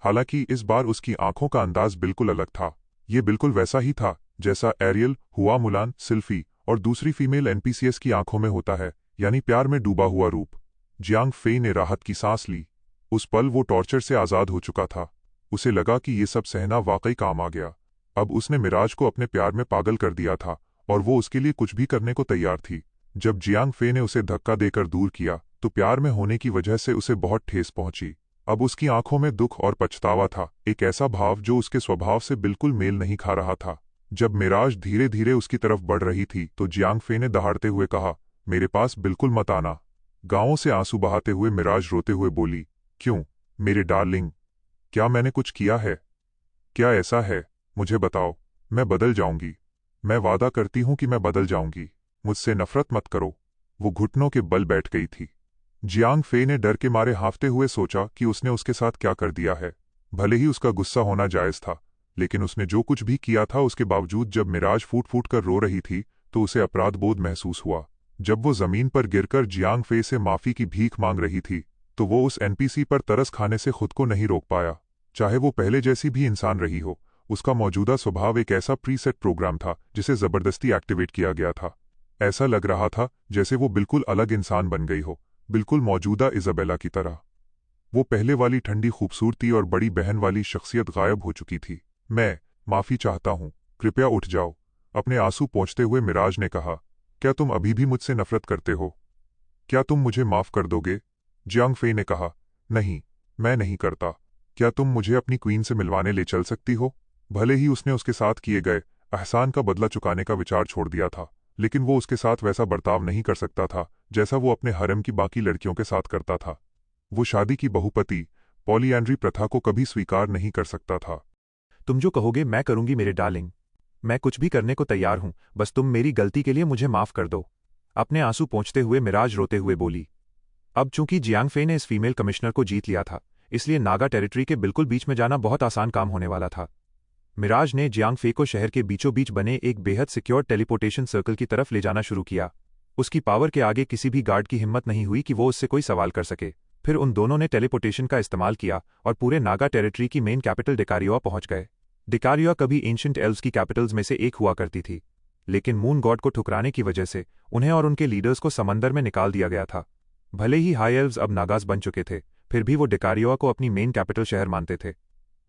Speaker 2: हालांकि इस बार उसकी आंखों का अंदाज बिल्कुल अलग था। ये बिल्कुल वैसा ही था जैसा एरियल, हुआ मुलान, सिल्फी और दूसरी फीमेल NPCs की आंखों में होता है, यानी प्यार में डूबा हुआ रूप। जियांग फे ने राहत की सांस ली। उस पल वो टॉर्चर से आज़ाद हो चुका था। उसे लगा कि ये सब सहना वाकई काम आ गया। अब उसने मिराज को अपने प्यार में पागल कर दिया था और वो उसके लिए कुछ भी करने को तैयार थी। जब जियांग फे ने उसे धक्का देकर दूर किया तो प्यार में होने की वजह से उसे बहुत ठेस पहुंची। अब उसकी आंखों में दुख और पछतावा था, एक ऐसा भाव जो उसके स्वभाव से बिल्कुल मेल नहीं खा रहा था। जब मिराज धीरे धीरे उसकी तरफ बढ़ रही थी तो जियांग फे ने दहाड़ते हुए कहा, मेरे पास बिल्कुल मत आना। गांवों से आंसू बहाते हुए मिराज रोते हुए बोली, क्यों मेरे डार्लिंग? क्या मैंने कुछ किया है? क्या ऐसा है? मुझे बताओ, मैं बदल जाऊंगी। मैं वादा करती हूं कि मैं बदल जाऊंगी। मुझसे नफरत मत करो। वो घुटनों के बल बैठ गई थी। जियांग फे ने डर के मारे हांफते हुए सोचा कि उसने उसके साथ क्या कर दिया है। भले ही उसका गुस्सा होना जायज था, लेकिन उसने जो कुछ भी किया था उसके बावजूद जब मिराज फूट फूट कर रो रही थी तो उसे अपराध बोध महसूस हुआ। जब वो जमीन पर गिरकर जियांग फे से माफी की भीख मांग रही थी तो वो उस NPC पर तरस खाने से खुद को नहीं रोक पाया। चाहे वो पहले जैसी भी इंसान रही हो, उसका मौजूदा स्वभाव एक ऐसा प्रीसेट प्रोग्राम था जिसे जबरदस्ती एक्टिवेट किया गया था। ऐसा लग रहा था जैसे वो बिल्कुल अलग इंसान बन गई हो, बिल्कुल मौजूदा इजाबेला की तरह। वो पहले वाली ठंडी खूबसूरती और बड़ी बहन वाली शख्सियत गायब हो चुकी थी। मैं माफी चाहता हूँ, कृपया उठ जाओ, अपने आंसू पोंछते हुए मिराज ने कहा। क्या तुम अभी भी मुझसे नफरत करते हो? क्या तुम मुझे माफ कर दोगे? जियांग फे ने कहा, नहीं, मैं नहीं करता। क्या तुम मुझे अपनी क्वीन से मिलवाने ले चल सकती हो? भले ही उसने उसके साथ किए गए एहसान का बदला चुकाने का विचार छोड़ दिया था, लेकिन वो उसके साथ वैसा बर्ताव नहीं कर सकता था जैसा वो अपने हरम की बाकी लड़कियों के साथ करता था। वो शादी की बहुपति पॉलीएंड्री प्रथा को कभी स्वीकार नहीं कर सकता था।
Speaker 1: तुम जो कहोगे मैं करूंगी मेरे डार्लिंग। मैं कुछ भी करने को तैयार हूं, बस तुम मेरी गलती के लिए मुझे माफ कर दो। अपने आंसू पोंछते हुए मिराज रोते हुए बोली। अब चूंकि जियांग फे ने इस फीमेल कमिश्नर को जीत लिया था, इसलिए नागा टेरिटरी के बिल्कुल बीच में जाना बहुत आसान काम होने वाला था। मिराज ने जियांग फे को शहर के बीचों बीच बने एक बेहद सिक्योर टेलीपोर्टेशन सर्कल की तरफ ले जाना शुरू किया। उसकी पावर के आगे किसी भी गार्ड की हिम्मत नहीं हुई कि वो उससे कोई सवाल कर सके। फिर उन दोनों ने टेलीपोर्टेशन का इस्तेमाल किया और पूरे नागा टेरिटरी की मेन कैपिटल डिकारियोआ पहुंच गए। डिकारियोआ कभी एंशिएंट एल्व्स की कैपिटल्स में से एक हुआ करती थी, लेकिन मून गॉड को ठुकराने की वजह से उन्हें और उनके लीडर्स को समंदर में निकाल दिया गया था। भले ही हाई एल्व्स अब नागास बन चुके थे, फिर भी वो डिकारियोआ को अपनी मेन कैपिटल शहर मानते थे।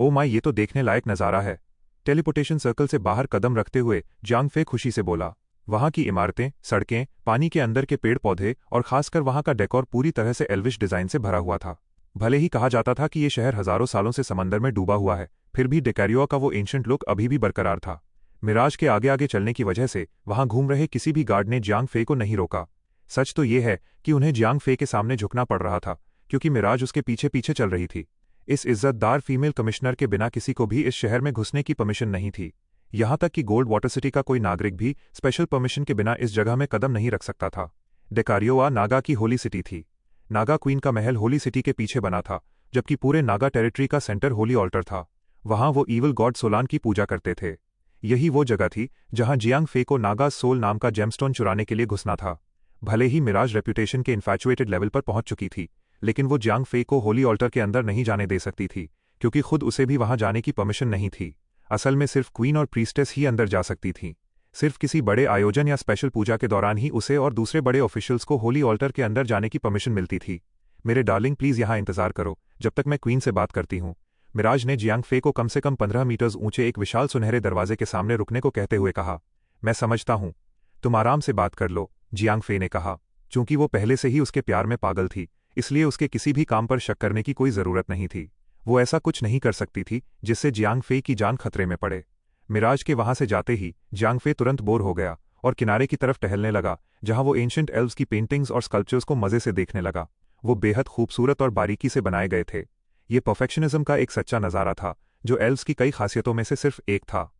Speaker 1: ओ माय, ये तो देखने लायक नज़ारा है। टेलीपोर्टेशन सर्कल से बाहर कदम रखते हुए जियांग फे खुशी से बोला। वहां की इमारतें, सड़कें, पानी के अंदर के पेड़ पौधे और खासकर वहां का डेकोर पूरी तरह से एल्विश डिजाइन से भरा हुआ था। भले ही कहा जाता था कि ये शहर हजारों सालों से समंदर में डूबा हुआ है, फिर भी डिकारियोआ का वो एंशिएंट लुक अभी भी बरकरार था। मिराज के आगे आगे चलने की वजह से वहां घूम रहे किसी भी गार्ड ने जियांग फे को नहीं रोका। सच तो ये है कि उन्हें जियांग फे के सामने झुकना पड़ रहा था, क्योंकि मिराज उसके पीछे पीछे चल रही थी। इस इज्जतदार फीमेल कमिश्नर के बिना किसी को भी इस शहर में घुसने की परमिशन नहीं थी। यहां तक कि गोल्ड वाटर सिटी का कोई नागरिक भी स्पेशल परमिशन के बिना इस जगह में कदम नहीं रख सकता था। डिकारियोआ नागा की होली सिटी थी। नागा क्वीन का महल होली सिटी के पीछे बना था, जबकि पूरे नागा टेरिटरी का सेंटर होली ऑल्टर था। वहां वो ईविल गॉड सोलान की पूजा करते थे। यही वो जगह थी जहां जियांग फे को नागा सोल नाम का जेमस्टोन चुराने के लिए घुसना था। भले ही मिराज रेप्यूटेशन के इन्फैचुएटेड लेवल पर पहुंच चुकी थी, लेकिन वो जियांग फे को होली ऑल्टर के अंदर नहीं जाने दे सकती थी, क्योंकि खुद उसे भी वहां जाने की परमिशन नहीं थी। असल में सिर्फ क्वीन और प्रीस्टेस ही अंदर जा सकती थीं। सिर्फ किसी बड़े आयोजन या स्पेशल पूजा के दौरान ही उसे और दूसरे बड़े ऑफिशियल्स को होली ऑल्टर के अंदर जाने की परमिशन मिलती थी। मेरे डार्लिंग, प्लीज यहां इंतजार करो जब तक मैं क्वीन से बात करती हूं। मिराज ने जियांग फे को कम से कम 15 मीटर्स ऊंचे एक विशाल सुनहरे दरवाजे के सामने रुकने को कहते हुए कहा। मैं समझता हूं, तुम आराम से बात कर लो, जियांग फे ने कहा। चूंकि वो पहले से ही उसके प्यार में पागल थी, इसलिए उसके किसी भी काम पर शक करने की कोई जरूरत नहीं थी। वो ऐसा कुछ नहीं कर सकती थी जिससे जियांग फे की जान खतरे में पड़े। मिराज के वहां से जाते ही जियांग फे तुरंत बोर हो गया और किनारे की तरफ टहलने लगा, जहां वो एंशिएंट एल्व्स की पेंटिंग्स और स्कल्पचर्स को मजे से देखने लगा। वो बेहद खूबसूरत और बारीकी से बनाए गए थे। ये परफेक्शनिज्म का एक सच्चा नज़ारा था, जो एल्व्स की कई खासियतों में से सिर्फ एक था।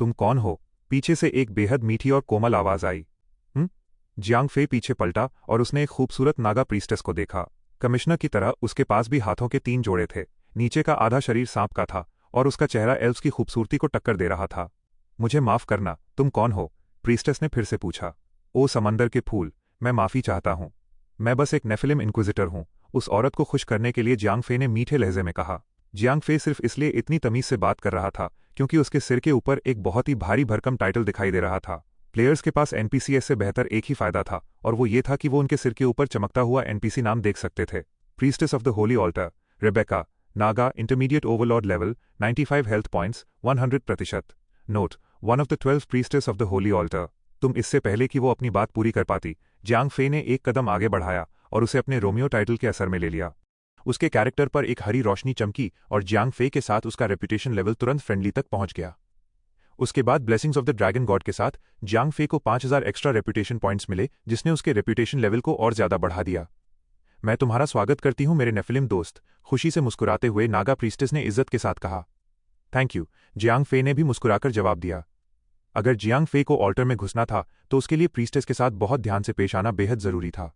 Speaker 1: तुम कौन हो? पीछे से एक बेहद मीठी और कोमल आवाज आई। जियांग फे पीछे पलटा और उसने एक खूबसूरत नागा प्रीस्टेस को देखा। कमिश्नर की तरह उसके पास भी हाथों के 3 जोड़े थे। नीचे का आधा शरीर सांप का था और उसका चेहरा एल्व्स की खूबसूरती को टक्कर दे रहा था। मुझे माफ करना, तुम कौन हो? प्रीस्टेस ने फिर से पूछा। ओ समंदर के फूल, मैं माफी चाहता हूं। मैं बस एक नेफिलिम इंक्विजिटर हूं, उस औरत को खुश करने के लिए जियांग फे ने मीठे लहजे में कहा। जियांग फे सिर्फ इसलिए इतनी तमीज से बात कर रहा था क्योंकि उसके सिर के ऊपर एक बहुत ही भारी भरकम टाइटल दिखाई दे रहा था। प्लेयर्स के पास एनपीसीएस से बेहतर एक ही फायदा था, और वो ये था कि वो उनके सिर के ऊपर चमकता हुआ एनपीसी नाम देख सकते थे। Priestess of the holy altar, Rebecca, Naga, intermediate overlord level, 95 health points, 100%। Note, one of the 12 priestess of the holy altar. तुम इससे पहले कि वो अपनी बात पूरी कर पाती, जियांग फे ने एक कदम आगे बढ़ाया और उसे अपने रोमियो टाइटल के असर में ले लिया। उसके कैरेक्टर पर एक हरी रोशनी चमकी और जियांग फे के साथ उसका रेपुटेशन लेवल तुरंत फ्रेंडली तक पहुंच गया। उसके बाद blessings of the dragon God के साथ जियांग फे को 5000 एक्स्ट्रा रेपुटेशन पॉइंट्स मिले, जिसने उसके रेपुटेशन लेवल को और ज्यादा बढ़ा दिया। मैं तुम्हारा स्वागत करती हूं मेरे नेफिलिम दोस्त, खुशी से मुस्कुराते हुए नागा प्रीस्टेस ने इज्जत के साथ कहा। थैंक यू, जियांग फे ने भी मुस्कुराकर जवाब दिया। अगर जियांग फे को ऑल्टर में घुसना था तो उसके लिए प्रीस्टेस के साथ बहुत ध्यान से पेश आना बेहद जरूरी था।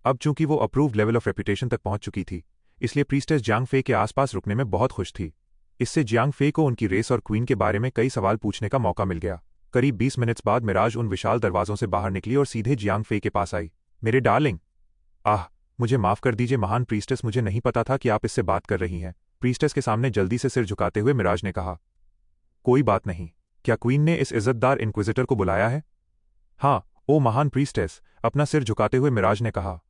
Speaker 1: अब चूंकि वो अप्रूव्ड लेवल ऑफ रेपुटेशन तक पहुंच चुकी थी, इसलिए प्रीस्टेस जियांग फे के आसपास रुकने में बहुत खुश थी। इससे जियांग फे को उनकी रेस और क्वीन के बारे में कई सवाल पूछने का मौका मिल गया। करीब 20 मिनट्स बाद मिराज उन विशाल दरवाजों से बाहर निकली और सीधे जियांग फे के पास आई। मेरे डार्लिंग, मुझे माफ कर दीजिए महान प्रीस्टेस, मुझे नहीं पता था कि आप इससे बात कर रही हैं। प्रीस्टेस के सामने जल्दी से सिर झुकाते हुए मिराज ने कहा। कोई बात नहीं, क्या क्वीन ने इस इज्जतदार इंक्विजिटर को बुलाया है? हाँ, ओ महान प्रीस्टेस, अपना सिर झुकाते हुए मिराज ने कहा।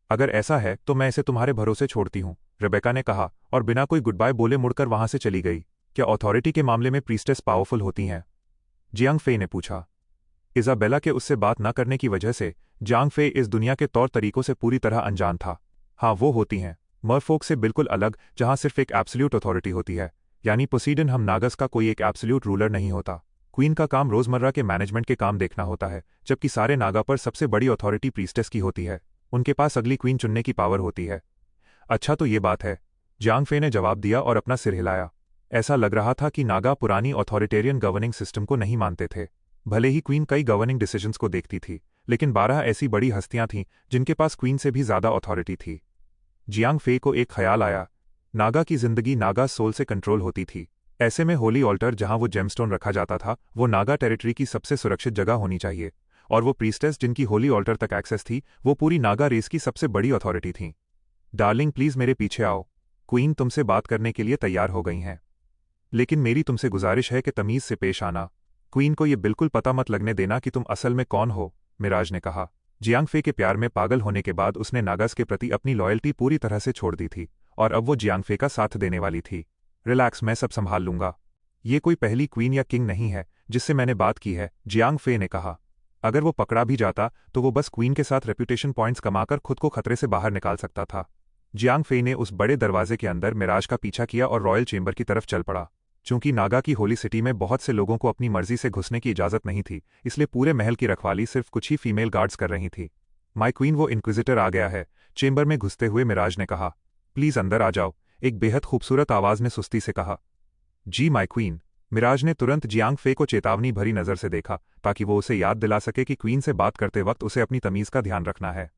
Speaker 1: अगर ऐसा है तो मैं इसे तुम्हारे भरोसे छोड़ती हूँ, रेबेका ने कहा और बिना कोई गुड बाय बोले मुड़कर वहां से चली गई। क्या अथॉरिटी के मामले में प्रीस्टेस पावरफुल होती हैं? जियांग फे ने पूछा। इजाबेला के उससे बात न करने की वजह से जियांग फे इस दुनिया के तौर तरीकों से पूरी तरह अनजान था। हाँ, वो होती हैं, मरफोक से बिल्कुल अलग, जहां सिर्फ एक एब्सोल्यूट अथॉरिटी होती है, यानी पोसीडन हम नागस का कोई एक एब्सोल्यूट रूलर नहीं होता। क्वीन का काम रोजमर्रा के मैनेजमेंट के काम देखना होता है, जबकि सारे नागा पर सबसे बड़ी अथॉरिटी प्रीस्टेस की होती है। उनके पास अगली क्वीन चुनने की पावर होती है। अच्छा, तो ये बात है, जियांग फे ने जवाब दिया और अपना सिर हिलाया। ऐसा लग रहा था कि नागा पुरानी ऑथोरिटेरियन गवर्निंग सिस्टम को नहीं मानते थे। भले ही क्वीन कई गवर्निंग डिसीजंस को देखती थी, लेकिन 12 ऐसी बड़ी हस्तियां थीं जिनके पास क्वीन से भी ज्यादा अथॉरिटी थी। जियांग फे को एक ख्याल आया। नागा की जिंदगी नागा सोल से कंट्रोल होती थी। ऐसे में होली ऑल्टर जहां वो जेमस्टोन रखा जाता था वो नागा टेरिटरी की सबसे सुरक्षित जगह होनी चाहिए, और वो प्रीस्टेस जिनकी होली ऑल्टर तक एक्सेस थी वो पूरी नागा रेस की सबसे बड़ी अथॉरिटी थी। डार्लिंग प्लीज मेरे पीछे आओ, क्वीन तुमसे बात करने के लिए तैयार हो गई हैं। लेकिन मेरी तुमसे गुजारिश है कि तमीज से पेश आना। क्वीन को ये बिल्कुल पता मत लगने देना कि तुम असल में कौन हो, मिराज ने कहा। जियांगफे के प्यार में पागल होने के बाद उसने नागास के प्रति अपनी लॉयल्टी पूरी तरह से छोड़ दी थी, और अब वो जियांगफे का साथ देने वाली थी। रिलैक्स, मैं सब संभाल लूंगा। ये कोई पहली क्वीन या किंग नहीं है जिससे मैंने बात की है, जियांगफे ने कहा। अगर वो पकड़ा भी जाता तो वो बस क्वीन के साथ रेप्यूटेशन पॉइंट्स कमाकर खुद को खतरे से बाहर निकाल सकता था। जियांगफे ने उस बड़े दरवाजे के अंदर मिराज का पीछा किया और रॉयल चेंबर की तरफ चल पड़ा। चूंकि नागा की होली सिटी में बहुत से लोगों को अपनी मर्जी से घुसने की इजाजत नहीं थी, इसलिए पूरे महल की रखवाली सिर्फ कुछ ही फीमेल गार्ड्स कर रही थी। माय क्वीन, वो इंक्विजिटर आ गया है, चेंबर में घुसते हुए मिराज ने कहा। प्लीज अंदर आ जाओ, एक बेहद खूबसूरत आवाज ने सुस्ती से कहा। जी माय क्वीन। मिराज ने तुरंत जियांगफे को चेतावनी भरी नजर से देखा, ताकि वो उसे याद दिला सके कि क्वीन से बात करते वक्त उसे अपनी तमीज का ध्यान रखना है।